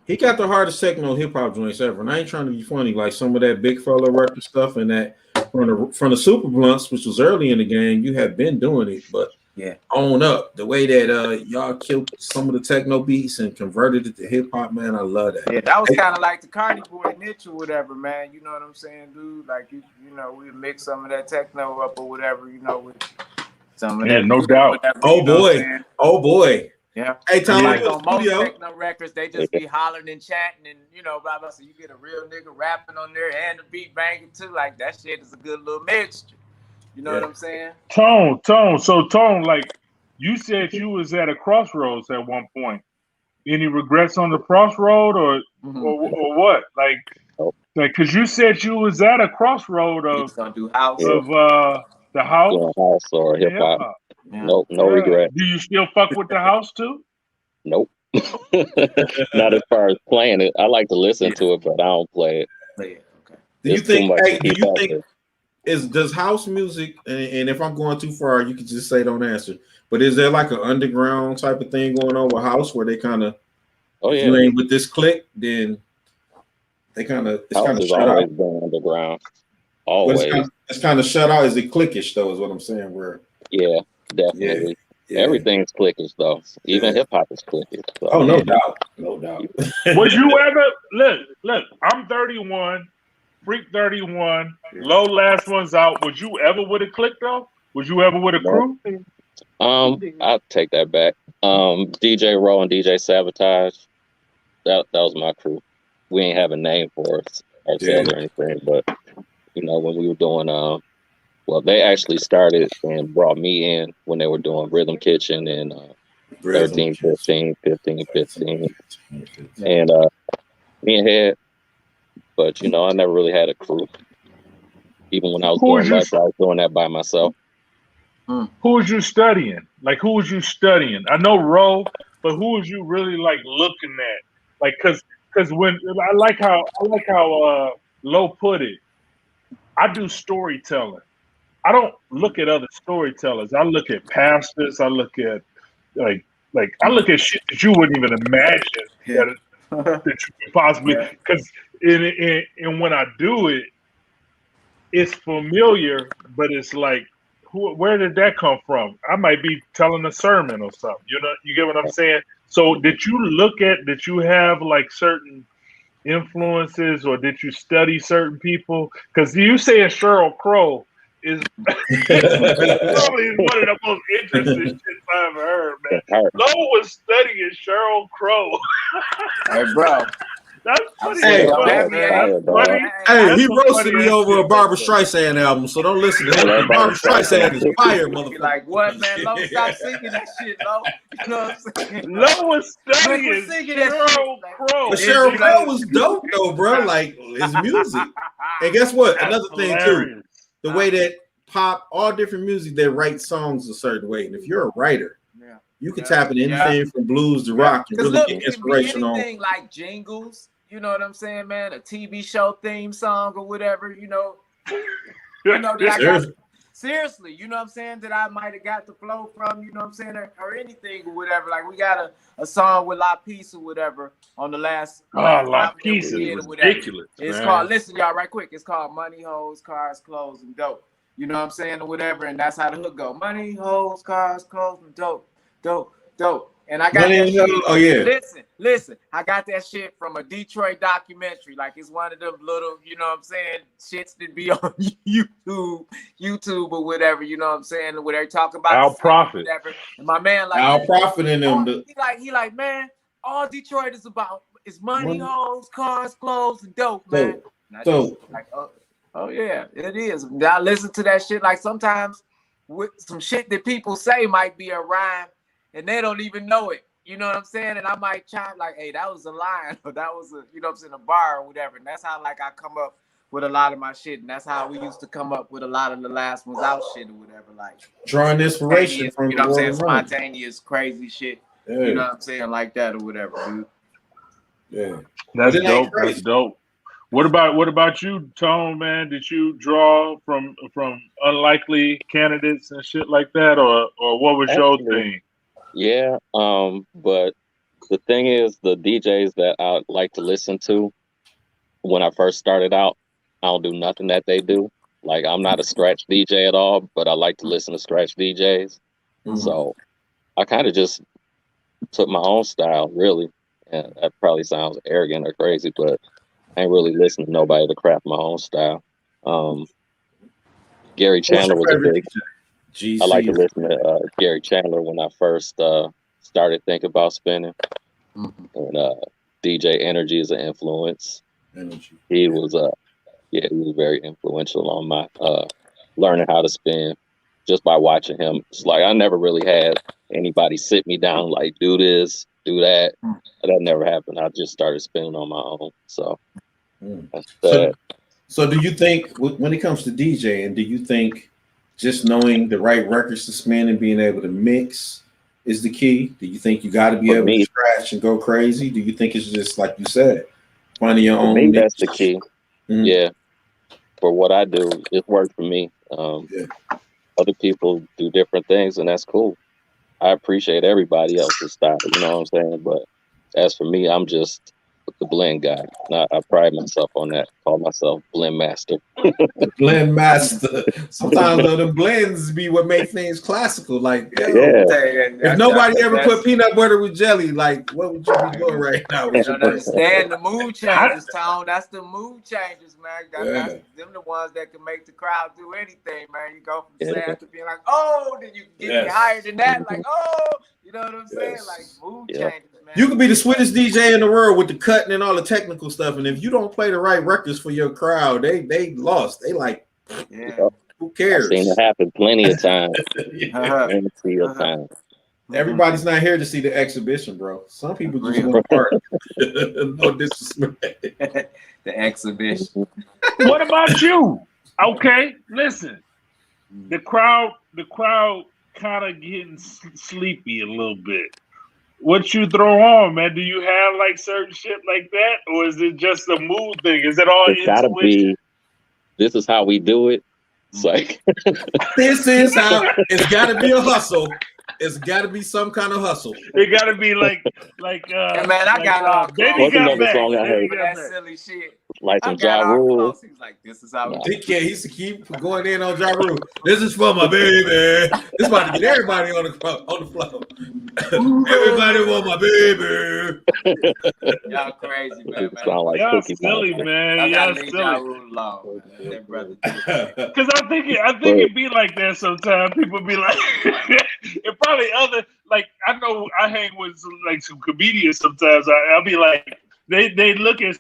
He got the hardest techno hip hop joints ever, and I ain't trying to be funny. Like some of that Big Fella record stuff and that from the Super Blunts, which was early in the game, you have been doing it, but own up the way that y'all killed some of the techno beats and converted it to hip hop, man. I love that. Yeah, that was kind of like the Cardi Boy niche or whatever, man. You know what I'm saying, dude? Like you know, we mix some of that techno up or whatever, you know, with some of that. No doubt. Whatever, oh boy. Yeah. Hey, Tom, like on most techno records, they just be hollering and chanting and, you know, blah, blah. So you get a real nigga rapping on there and the beat banging too. Like that shit is a good little mixture. You know what I'm saying? Tone. So Tone, like you said you was at a crossroads at one point. Any regrets on the crossroad or what? Like, cause you said you was at a crossroad of do house. The house. Yeah, house or hip hop. Yeah. Nope, no regret. Do you still fuck with the house too? Nope. Not as far as playing it. I like to listen to it, but I don't play it. Okay. Do you think does house music, and if I'm going too far, you can just say don't answer. But is there like an underground type of thing going on with house where they kind of, if you ain't with this clique, then they kind of shut out. Been underground. Always. It's kind of shut out. Is it cliquish though? Is what I'm saying. Where definitely. Yeah. Everything's cliquish though. Even hip hop is cliquish. So. Oh, no doubt. Was you ever look? I'm 31, Freak 31. Low last one's out. Was you ever with a clique though? Was you ever with a crew? I'll take that back. DJ Row and DJ Sabotage. That was my crew. We ain't have a name for ourselves or anything, but You know, when we were doing well, they actually started and brought me in when they were doing Rhythm Kitchen and 13, 15, 15, 15. And me and Head, but you know, I never really had a crew. Even when I was doing Lush, I was doing that by myself. Who was you studying? Like, who was you studying? I know Ro, but who was you really like looking at? Like, cause when I like how Lo put it, I do storytelling. I don't look at other storytellers. I look at pastors. I look at like I look at shit that you wouldn't even imagine that you could possibly. Because and when I do it, it's familiar, but it's like, where did that come from? I might be telling a sermon or something. You know, you get what I'm saying? So did you have like certain influences, or did you study certain people? Because you saying Sheryl Crow is probably one of the most interesting shit I've ever heard, man. Lo was studying Sheryl Crow. Hey, bro. That's funny. Hey, he roasted me over a Barbara Streisand album, so don't listen to him. Barbara Streisand is fire, motherfucker. Like, what, man? Lo, stop singing that shit, Lo. You know what I'm saying? Lo was studying Sheryl Crow. But Sheryl Crow was dope, though, bro. Like, his music. And guess what? Another thing, too. The way that pop, all different music, they write songs a certain way. And if you're a writer, you can tap in anything from blues to rock and really get inspiration on. Anything like jingles, you know what I'm saying, man? A TV show theme song or whatever, you know. Seriously, you know what I'm saying, that I might have got the flow from, you know what I'm saying, or anything or whatever. Like, we got a song with La Peace or whatever on the last. La Peace is ridiculous. It's called, listen, y'all, right quick. It's called Money, Hoes, Cars, Clothes, and Dope. You know what I'm saying, or whatever. And that's how the hook go. Money, hoes, cars, clothes, and dope. And I got that shit. Oh yeah. Listen. I got that shit from a Detroit documentary. Like, it's one of them little, you know what I'm saying, shits that be on YouTube or whatever. You know what I'm saying, where they talk about Al Prophet. Whatever. And my man, like, Al Prophet in them. He like, man, all Detroit is about is money, hoes, cars, clothes, and dope, man. Like, oh yeah, it is. I listen to that shit. Like, sometimes with some shit that people say might be a rhyme, and they don't even know it. You know what I'm saying? And I might chime like, hey, that was a line, or that was a, you know what I'm saying, a bar or whatever. And that's how, like, I come up with a lot of my shit. And that's how we used to come up with a lot of the Last Ones Out shit or whatever. Like, drawing inspiration from, you know what I'm saying, spontaneous, crazy shit. Yeah. You know what I'm saying, like that or whatever, dude. Yeah. That's dope. That's dope. What about you, Tone, man? Did you draw from unlikely candidates and shit like that, or what was your thing? Yeah, but the thing is, the DJs that I like to listen to when I first started out, I don't do nothing that they do. Like, I'm not a scratch DJ at all, but I like to listen to scratch DJs. Mm-hmm. So I kind of just took my own style, really. And that probably sounds arrogant or crazy, but I ain't really listening to nobody to craft my own style. Gary Chandler was a big. I like to listen to Gary Chandler when I first started thinking about spinning. Mm-hmm. And DJ Energy is an influence. He was he was very influential on my learning how to spin just by watching him. It's like I never really had anybody sit me down like, do this, do that. That never happened. I just started spinning on my own. So that's that. So do you think, when it comes to DJing, do you think just knowing the right records to spin and being able to mix is the key? Do you think you got to be able to scratch and go crazy? Do you think it's just, like you said, finding your own? For me, that's the key. Mm-hmm. Yeah. For what I do, it worked for me. Other people do different things, and that's cool. I appreciate everybody else's style, you know what I'm saying? But as for me, I'm just the blend guy. I pride myself on that. Call myself blend master. The blend master. Sometimes the blends be what make things classical. Like, if nobody ever put peanut butter with jelly, like, what would you be doing right now? You don't understand the mood changes, Tom. That's the mood changes, man. That's them the ones that can make the crowd do anything, man. You go from sad to being like, oh, then you get higher than that, like, oh, you know what I'm saying? Like, mood changes, man. You could be the sweetest DJ in the world with the cutting and all the technical stuff, and if you don't play the right records for your crowd, they lost. They like, yeah. Who cares? I've seen it happen plenty of times. Plenty of times. Everybody's not here to see the exhibition, bro. Some people just want to party. No disrespect. The exhibition. What about you? Okay, listen. The crowd kind of getting sleepy a little bit. What you throw on, man? Do you have like certain shit like that, or is it just a mood thing? Is it all It's gotta be. This is how we do it. It's like this is how it's got to be a hustle. It's got to be some kind of hustle. It got to be like yeah, man, I got all Baby got back. Song I heard? That silly shit. Like some Ja Rule. He's like, this is how we He used to keep going in on Ja Rule. This is for my baby. This about to get everybody on the floor. Everybody want my baby. Y'all crazy, man. Like y'all silly, man. Y'all silly. That brother. Because I think it be like that sometimes. People be like, and probably other, like, I know I hang with some comedians sometimes. I'll be like, they look at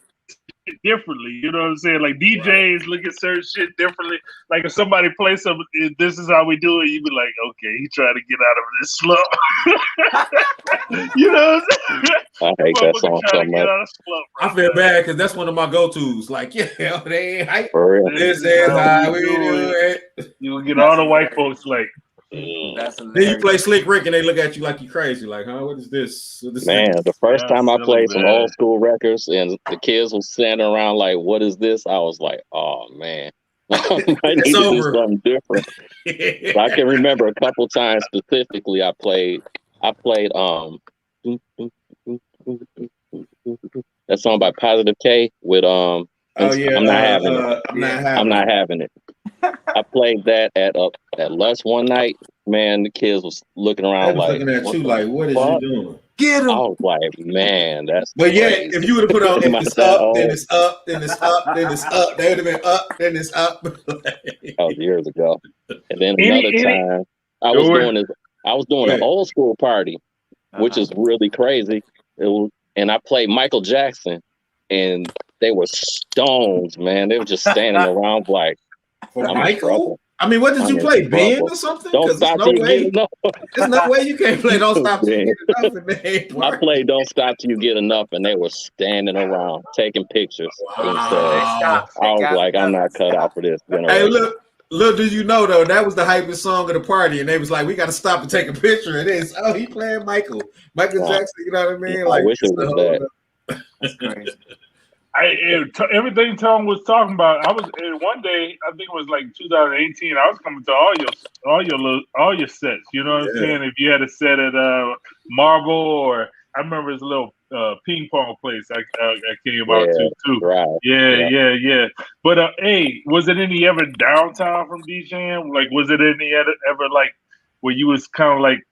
shit differently. You know what I'm saying? Like DJs look at certain shit differently. Like if somebody plays something, this is how we do it. You be like, okay, he trying to get out of this slump. You know what I'm saying? I hate that song so much. I feel bad because that's one of my go-tos. Like, yeah, they ain't hype. For real. This is how we do it. You will get all the white folks like. That's then you play Slick Rick and they look at you like you crazy. Like, huh? What is this? Man, the first time I played some old school records and the kids were standing around like, what is this? I was like, oh man, I need to do something different. So I can remember a couple times specifically I played that song by Positive K with I'm not having it. I'm not having it. I played that at Lust one night. Man, the kids was looking around like, looking at you like, what is you doing? Get him. I was like, man, that's. But yeah, crazy. if you would have put on, if it's up, then it's up, then it's up, then it's up, they would have been up, then it's up. That was years ago. And then another time, I was doing an old school party, which is really crazy. And I played Michael Jackson, and they were stones, man. They were just standing around like. For Michael? I mean, what did you play? Ben or something? Don't Stop Till You Get Enough. There's no way you can't play Don't Stop Till You Get Enough. I played Don't Stop Till You Get Enough, and they were standing around taking pictures. Wow. I was like, I'm not cut out for this generation. Hey, look, did you know, though, that was the hypest song of the party, and they was like, we got to stop and take a picture of this. Oh, he playing Michael Jackson, you know what I mean? Like, I wish it was that. That's crazy. Everything Tom was talking about, I was one day, I think it was like 2018. I was coming to all your sets. You know what I'm saying? If you had a set at Marble, or I remember his little ping pong place I came out to too. Right. Yeah. But hey, was it any ever downtime from DJing? Like, was it any ever like where you was kind of like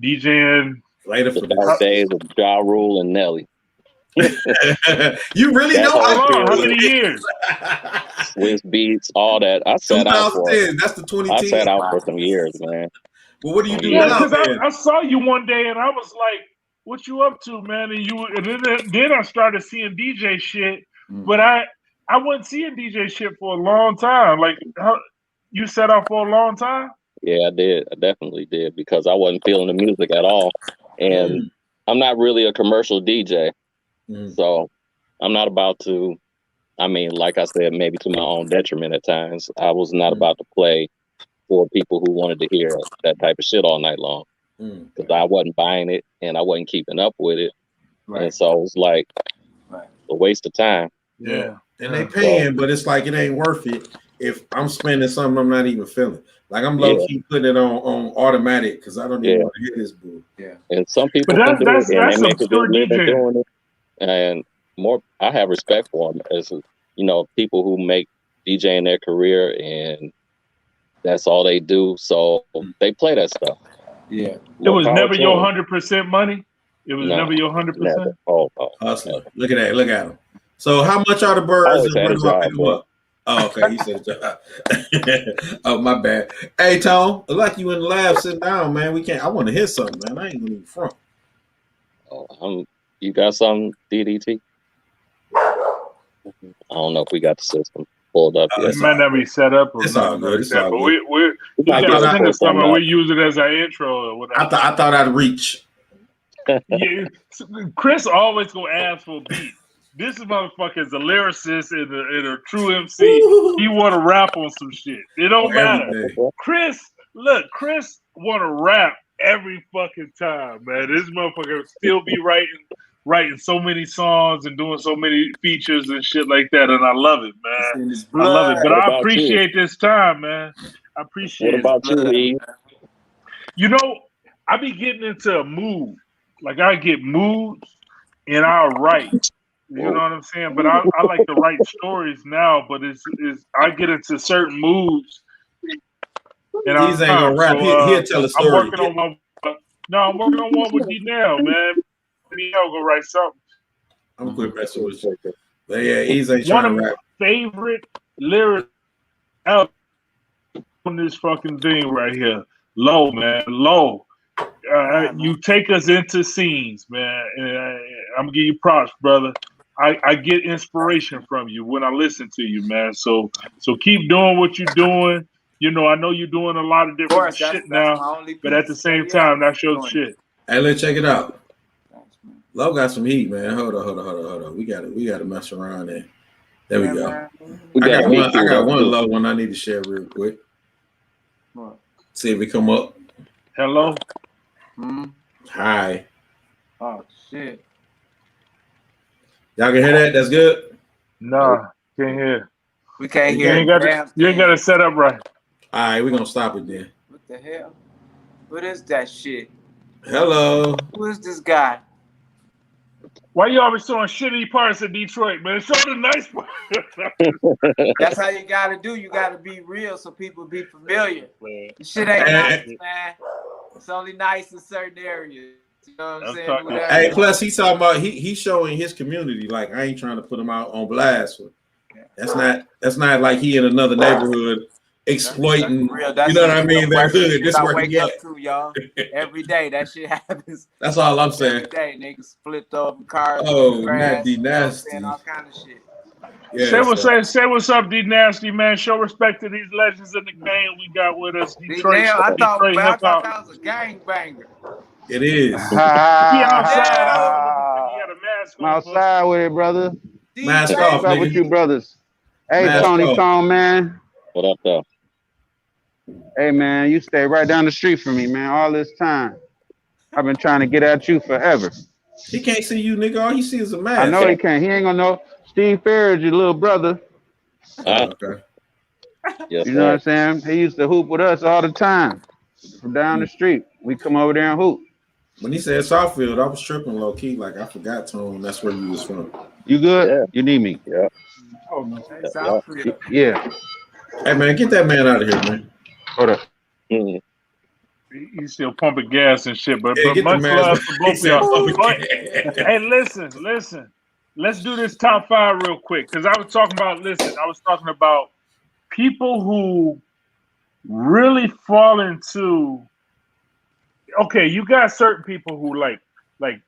DJing later for the dark days of Ja Rule and Nelly? You really know how many years? Swiss Beats, all that. I sat out for. That's the 2010. I sat out for some years, man. Well, what do you do now? Because I saw you one day and I was like, "What you up to, man?" And then I started seeing DJ shit, but I wasn't seeing DJ shit for a long time. Like, you set out for a long time? Yeah, I did. I definitely did because I wasn't feeling the music at all, and I'm not really a commercial DJ. So I'm not about to, I mean, like I said, maybe to my own detriment at times. I was not about to play for people who wanted to hear that type of shit all night long because I wasn't buying it and I wasn't keeping up with it. Right. And so it was like a waste of time. Yeah. And they paying, but it's like it ain't worth it if I'm spending something I'm not even feeling. Like I'm low-key putting it on automatic because I don't even want to hear this boo. Yeah. And some people can do it and they make a good living doing it. And I have respect for them as, you know, people who make DJing their career and that's all they do. So they play that stuff. Yeah. It was never your 100% money. It was never your 100%. Oh, hustler. Look at that. Look at him. So how much are the birds? Oh, okay. He said job. Oh, my bad. Hey, Tone, like you in the lab sitting down, man. I want to hear something, man. I ain't gonna even front. You got some DDT? I don't know if we got the system pulled up yet. It might not be set up or nothing like that, but we got to send it somewhere. We use it as our intro or whatever. I thought I'd reach. Yeah, Chris always gonna ask for a beat. This motherfucker is a lyricist and a true MC. He want to rap on some shit. It don't matter. Chris want to rap every fucking time, man. This motherfucker still be writing so many songs and doing so many features and shit like that, and I love it, man. I love it. But I appreciate this time, man. I appreciate it. What about you, Lee? You know, I be getting into a mood. Like I get moods and I'll write. You know what I'm saying? But I like to write stories now, but it's I get into certain moods. And He's ain't gonna rap. He'll tell a story. I'm working on one with D now, man. D now gonna write something. I'm quit messing with you. But yeah, he's ain't trying to rap. One of my favorite lyrics out on this fucking thing right here. Low, man. Low. You take us into scenes, man. And I'm gonna give you props, brother. I get inspiration from you when I listen to you, man. So keep doing what you're doing. You know, I know you're doing a lot of different shit now, but at the same time, that's your shit. Hey, let's check it out. Low got some heat, man. Hold on. We gotta mess around there. There we go. I got one low one I need to share real quick. See if it come up. Hello. Hi. Oh shit. Y'all can hear that? That's good? Nah, can't hear. We can't hear. You ain't got to set up right. All right, we're gonna stop it then. What the hell? What is that shit? Hello. Who is this guy? Why you always showing shitty parts of Detroit, man? Show the nice part. That's how you gotta do. You gotta be real so people be familiar. This shit ain't nice, man. It's only nice in certain areas. You know what I'm saying? Hey, plus he's talking about he's showing his community. Like I ain't trying to put him out on blast. That's not like he in another neighborhood exploiting. That's you know what I mean? That hood. This where wake up to, y'all. Every day that shit happens. That's all I'm saying. Every day niggas flipped over cars. Oh, nasty. All kind of shit. Yeah, say what's up, D Nasty, man. Show respect to these legends in the game we got with us. Detroit, I thought hip hop. that was a gangbanger. It is. He outside. He had a mask on. I'm outside with it, brother. Mask off, What's up with you, brothers? Hey, Mask Tony off. Tone, man. What up, though? Hey, man, you stay right down the street from me, man, all this time. I've been trying to get at you forever. He can't see you, nigga. All he sees is a mask. I know he can't. He ain't gonna know. Steve Ferris, your little brother. Okay. Yes, You know what I'm saying? He used to hoop with us all the time from down the street. We come over there and hoop. When he said Southfield, I was tripping low key. Like I forgot, Tone. That's where you was from. You good? Yeah. You need me? Yeah. Oh, no. Yeah. Hey man, get that man out of here, man. Hold up. Mm-hmm. He's still pumping gas and shit, but Yeah, much love to both of y'all. Hey, listen. Let's do this top 5 real quick. Because I was talking about people who really fall into. Okay, you got certain people who like they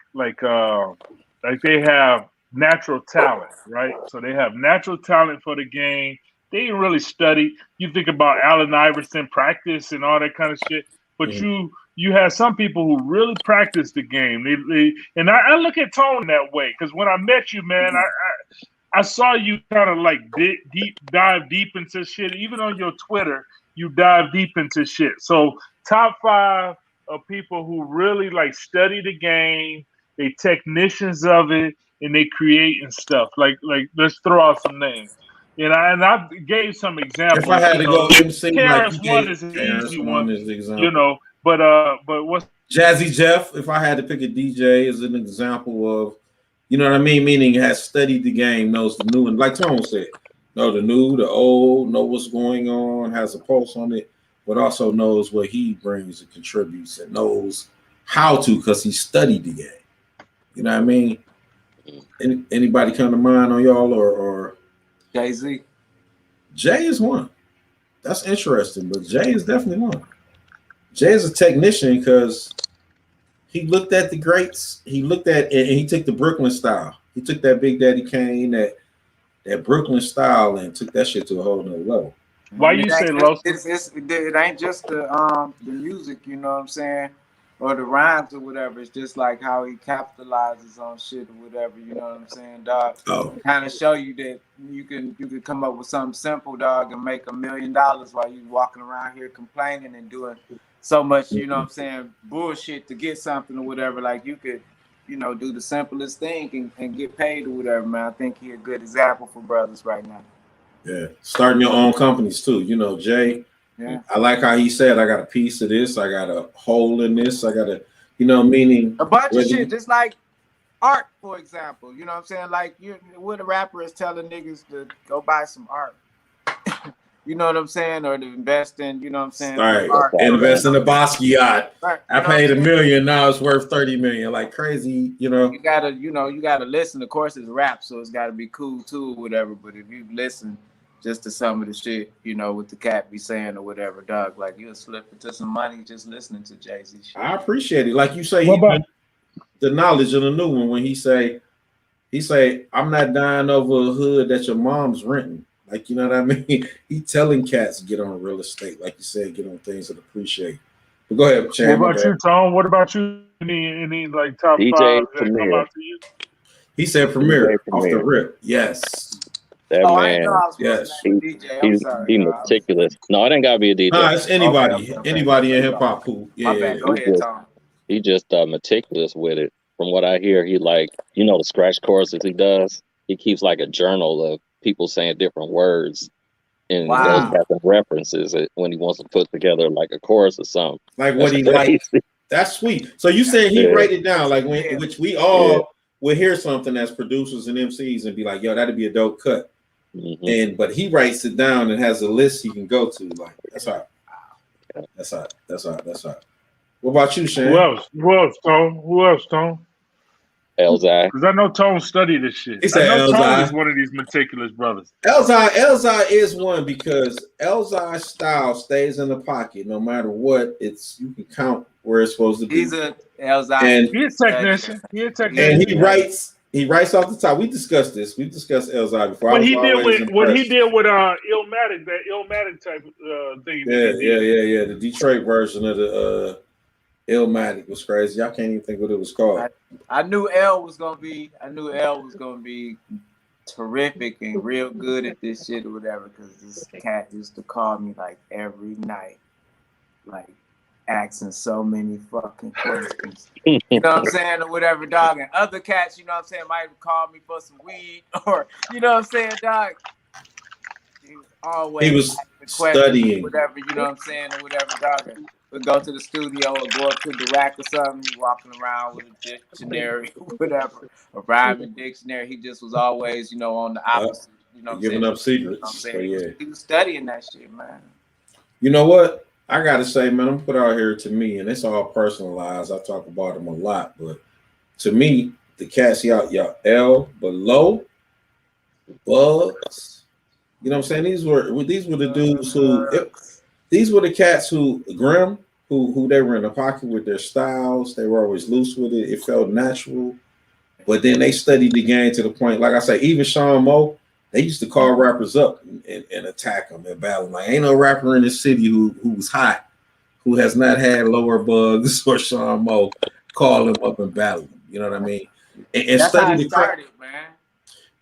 have natural talent, right? So they have natural talent for the game. They didn't really study. You think about Allen Iverson practice and all that kind of shit, but you have some people who really practice the game. And I look at Tone that way because when I met you, man, I saw you kind of like dive deep into shit. Even on your Twitter, you dive deep into shit. So top 5 of people who really like study the game, they technicians of it, and they create and stuff. Like let's throw out some names. And I gave some examples. If I had to go MC, Terrence like one is an easy one, is the example. you know. But what's Jazzy Jeff? If I had to pick a DJ as an example of, you know what I mean, meaning has studied the game, knows the new and like Tone said, know the new, the old, know what's going on, has a pulse on it, but also knows what he brings and contributes and knows how to because he studied the game. You know what I mean? Anybody come to mind on y'all or Jay-Z? Jay is one. That's interesting, but Jay is definitely one. Jay is a technician because he looked at the greats. He looked at and he took the Brooklyn style. He took that Big Daddy Kane, that Brooklyn style, and took that shit to a whole nother level. Why you say low? It ain't just the music, you know what I'm saying, or the rhymes or whatever. It's just like how he capitalizes on shit or whatever. You know what I'm saying, dog? Oh. Kind of show you that you can come up with something simple, dog, and make $1 million while you walking around here complaining and doing so much, you know what I'm saying, bullshit to get something or whatever. Like you could, you know, do the simplest thing and get paid or whatever, man. I think he a good example for brothers right now. Yeah, starting your own companies too. You know, Jay. Yeah. I like how he said, "I got a piece of this. I got a hole in this. I got a, you know, meaning a bunch of shit." Just like art, for example. You know what I'm saying? Like when a rapper is telling niggas to go buy some art. You know what I'm saying? Or to invest in, you know what I'm saying? Right. Art. Invest in a Basquiat. Right. I paid $1 million. Now it's worth 30 million. Like crazy, you know. You gotta listen. Of course, it's rap, so it's gotta be cool too, or whatever. But if you listen just to some of the shit, you know, what the cat be saying or whatever, dog, like you'll slip into some money just listening to Jay-Z shit. I appreciate it. Like you say, the knowledge of the new one when he say, I'm not dying over a hood that your mom's renting. Like, you know what I mean? He telling cats to get on real estate, like you said, get on things that appreciate. But go ahead, Chan. What about you, Tom? What about you? Any like top DJ five that Premier. come out to you? He said Premier off the rip. Yes. That man. I know I was yes. DJ. I'm sorry. He's meticulous. No, it ain't gotta be a DJ. Nah, it's anybody. Okay. Anybody in hip hop who. Yeah. My bad. Go ahead, Tom. He just meticulous with it. From what I hear, he like, you know, the scratch choruses he does. He keeps like a journal of people saying different words. And those type of references when he wants to put together like a chorus or something. Like what he likes. That's sweet. So you saying he write it down, like which we all will hear something as producers and MCs and be like, yo, that'd be a dope cut. Mm-hmm. But he writes it down and has a list he can go to. Like that's hot. That's hot. What about you, Shane? Who else, Tom? Elzai. Because I know Tom studied this shit. I know Tom is one of these meticulous brothers. Elzai is one because Elzai's style stays in the pocket no matter what. You can count where it's supposed to be. He's a Elzai. And he's a technician. And he writes off the top. We discussed this. We discussed Elzai before. What he did with Illmatic, that Illmatic type thing. Yeah. The Detroit version of the Illmatic was crazy. I can't even think what it was called. I knew L was gonna be terrific and real good at this shit or whatever, because this cat used to call me like every night, like asking so many fucking questions. You know what I'm saying, or whatever, dog. And other cats, you know what I'm saying, might call me for some weed or you know what I'm saying, dog. He was studying, whatever, you know what I'm saying, or whatever, dog. We'd go to the studio or go up to the rack or something, walking around with a dictionary, whatever, a rhyming dictionary. He just was always, you know, on the opposite, you know what I'm saying? Giving up secrets. You know what I'm saying? He was studying that shit, man. You know what? I got to say, man, I'm put out here to me, and it's all personalized. I talk about them a lot, but to me, the cats, y'all L, Below, Bugs, you know what I'm saying? These were the dudes who... These were the cats who Grimm, who they were in the pocket with their styles. They were always loose with it. It felt natural. But then they studied the game to the point, like I say, even Sean Moe, they used to call rappers up and attack them and battle them. Like, ain't no rapper in this city who was hot, who has not had Lower Bugs or Sean Moe call him up and battle them. You know what I mean? And study the crowd, man.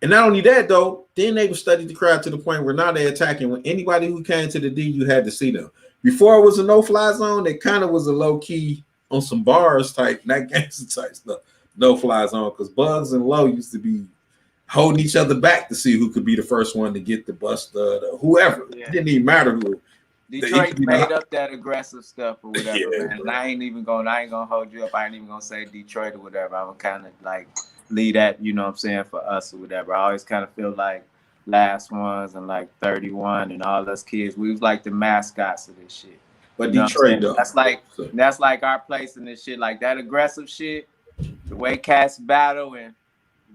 And not only that, though, then they would study the crowd to the point where now they're attacking. When anybody who came to the D, you had to see them. Before it was a no-fly zone, it kind of was a low-key on some bars type, not gangster type stuff, no-fly zone, because Bugs and Low used to be holding each other back to see who could be the first one to get the bust or whoever. Yeah. It didn't even matter who. Detroit made up that aggressive stuff or whatever, man. And I ain't gonna hold you up. I ain't even gonna say Detroit or whatever. I'm kind of like lead that, you know what I'm saying, for us or whatever. I always kind of feel like Last Ones and like 31 and all us kids, we was like the mascots of this shit. But Detroit, though, that's like our place in this shit. Like that aggressive shit, the way cats battle and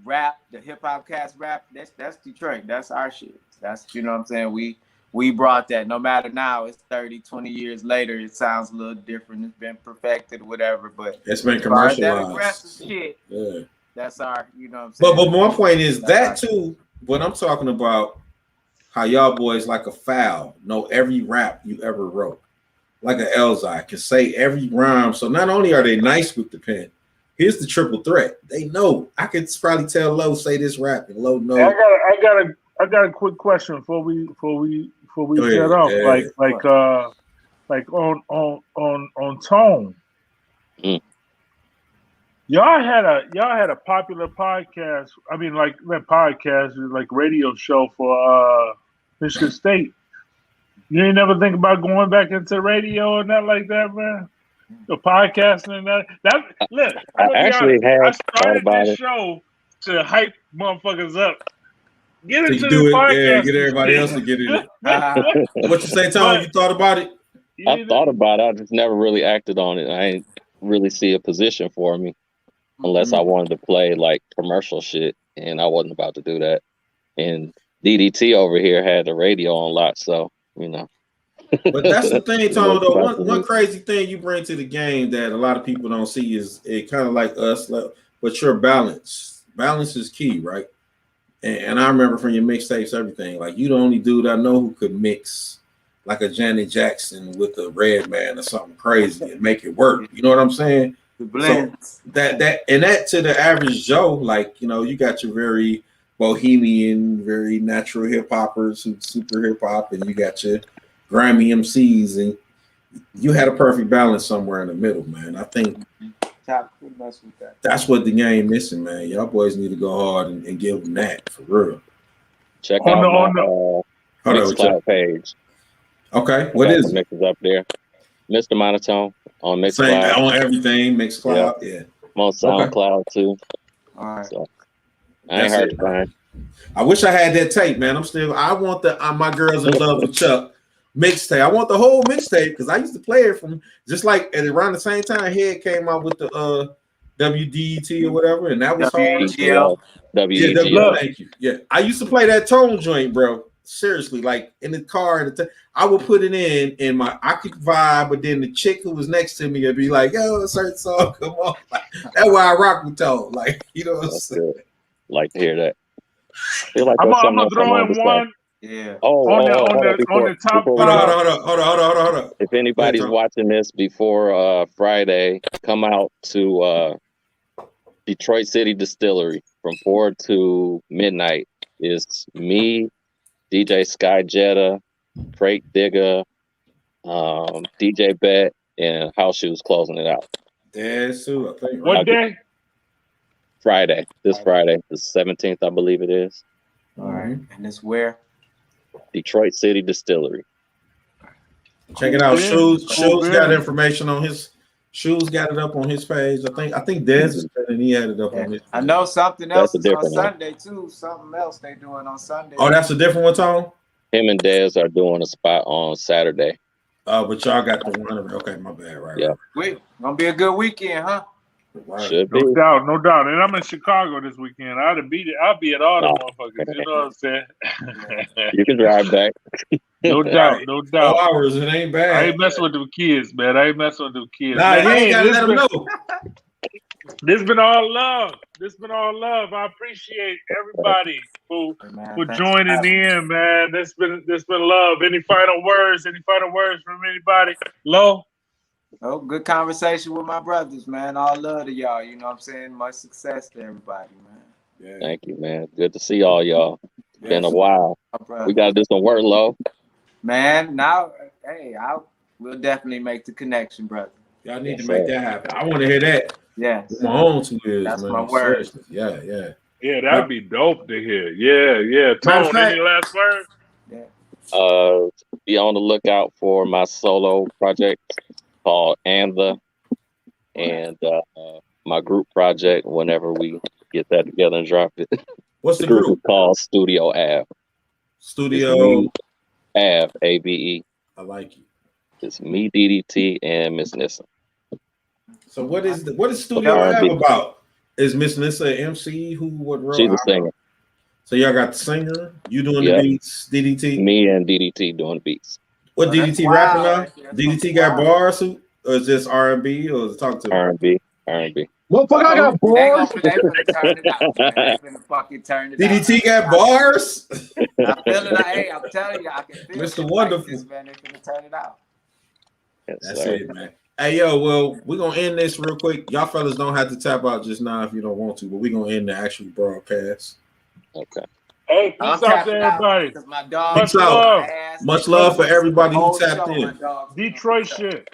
rap, the hip hop cats rap, that's Detroit. That's our shit. That's, you know what I'm saying, we we brought that. No matter now, it's 30, 20 years later, it sounds a little different. It's been perfected, whatever. But it's been that commercialized. aggressive shit, yeah. That's our, you know what I'm saying? But my point is that too, what I'm talking about, how y'all boys like a foul know every rap you ever wrote. Like an Elzai can say every rhyme. So not only are they nice with the pen, here's the triple threat. They know. I could probably tell Low say this rap and Low know. I got a quick question before we set off. Like on Tone. Mm. Y'all had a popular podcast. I mean, like that podcast, like radio show for Michigan State. You ain't never think about going back into radio and that like that, man? The podcasting and that. Look, I'm gonna be honest. I started this show to hype motherfuckers up. Get into the podcast. Get everybody else to get in it. What you say, Tom? You thought about it? I thought about it. I just never really acted on it. I ain't really see a position for me unless I wanted to play like commercial shit, and I wasn't about to do that. And DDT over here had the radio on lock, so you know. But that's the thing, Tom. Though one crazy thing you bring to the game that a lot of people don't see is it kind of like us, but your balance. Balance is key, right? And I remember from your mixtapes, everything. Like you the only dude I know who could mix like a Janet Jackson with a Red Man or something crazy and make it work. You know what I'm saying? The blends. So that to the average Joe, like you know, you got your very bohemian, very natural hip hoppers who super hip hop, and you got your grimy MCs, and you had a perfect balance somewhere in the middle, man. I think that's what the game missing, man. Y'all boys need to go hard and give them that for real. Check out my Mixcloud page. Okay, what is it? Mixes up there. Mr. Monotone on Mixcloud. On everything, Mixcloud, yeah. I'm on SoundCloud too. All right. So I ain't heard it. I wish I had that tape, man. I want the My Girls in Love with Chuck mixtape. I want the whole mixtape because I used to play it from just like at around the same time Head came out with the WDET or whatever, and that was WGL. WGL. Thank you. Yeah, I used to play that Tone joint, bro. Seriously, like in the car, I would put it in my I could vibe, but then the chick who was next to me would be like, "Yo, a certain song, come on." Like, that's why I rock with Tone. Like, you know what I'm saying? Like to hear that. Like I'm gonna throw in one. Yeah. On the top. Hold on. If anybody's watching this before Friday, come out to Detroit City Distillery from 4 to midnight. It's me, DJ Sky Jetta, Crate Digger, DJ Bet, and House Shoes closing it out. That's I think. What day? Friday. This Friday, the 17th, I believe it is. All right. And it's where? Detroit City Distillery. Check it out. Shoes got information on his. Shoes got it up on his page. I think Dez and he had it up on his page. I know something else is on Sunday too. Something else they doing on Sunday. Oh, that's a different one, Tom? Him and Dez are doing a spot on Saturday. But y'all got the one. Okay, my bad. Right. Yeah. Wait, gonna be a good weekend, huh? Right. Should be. No doubt. And I'm in Chicago this weekend. I'll be at all the motherfuckers. You know what I'm saying? You can drive back. No doubt. 4 hours, it ain't bad. I ain't messing with the kids, man. Nah, man, you ain't gotta let them know. This been all love. I appreciate everybody for joining in, man. This been love. Any final words from anybody? Low? Oh, good conversation with my brothers, man. All love to y'all. You know what I'm saying? Much success to everybody, man. Yeah. Thank you, man. Good to see all y'all. Been a while. We got to do some work, Low. Man, now, hey, we'll definitely make the connection, brother. Y'all need to make that happen. I want to hear that. Yes. With my own 2 years, That's man. my word. Seriously. Yeah. Yeah, that'd be dope to hear. Yeah. Tone, any last words? Yeah. Be on the lookout for my solo project called And my group project whenever we get that together and drop it. What's the group? Is called Studio Ave. Studio Ave, ABE. I like you. It's me, DDT, and Miss Nissa. So what is Studio Ave about? Is Miss Nissa an MC? What role? She's a singer. So y'all got the singer, you doing Yep. the beats, DDT? Me and DDT doing the beats. What DDT rapping now? Right there. DDT got bars, or is this R&B, or talk to me? R&B, R&B. Motherfucker, I got bars. They finna turn it out, man. They finna fucking turn it out. DDT got bars? I feel it. Hey, I'm telling you, I can feel Mr. it. Wonderful. Like this, man. They finna turn it out. Yes, That's sir. it, man. Hey, yo, well, we're going to end this real quick. Y'all fellas don't have to tap out just now if you don't want to, but we're going to end the actual broadcast. Okay. Hey, peace out to everybody. My dog, Peace out. Much love for everybody who tapped in. Detroit shit.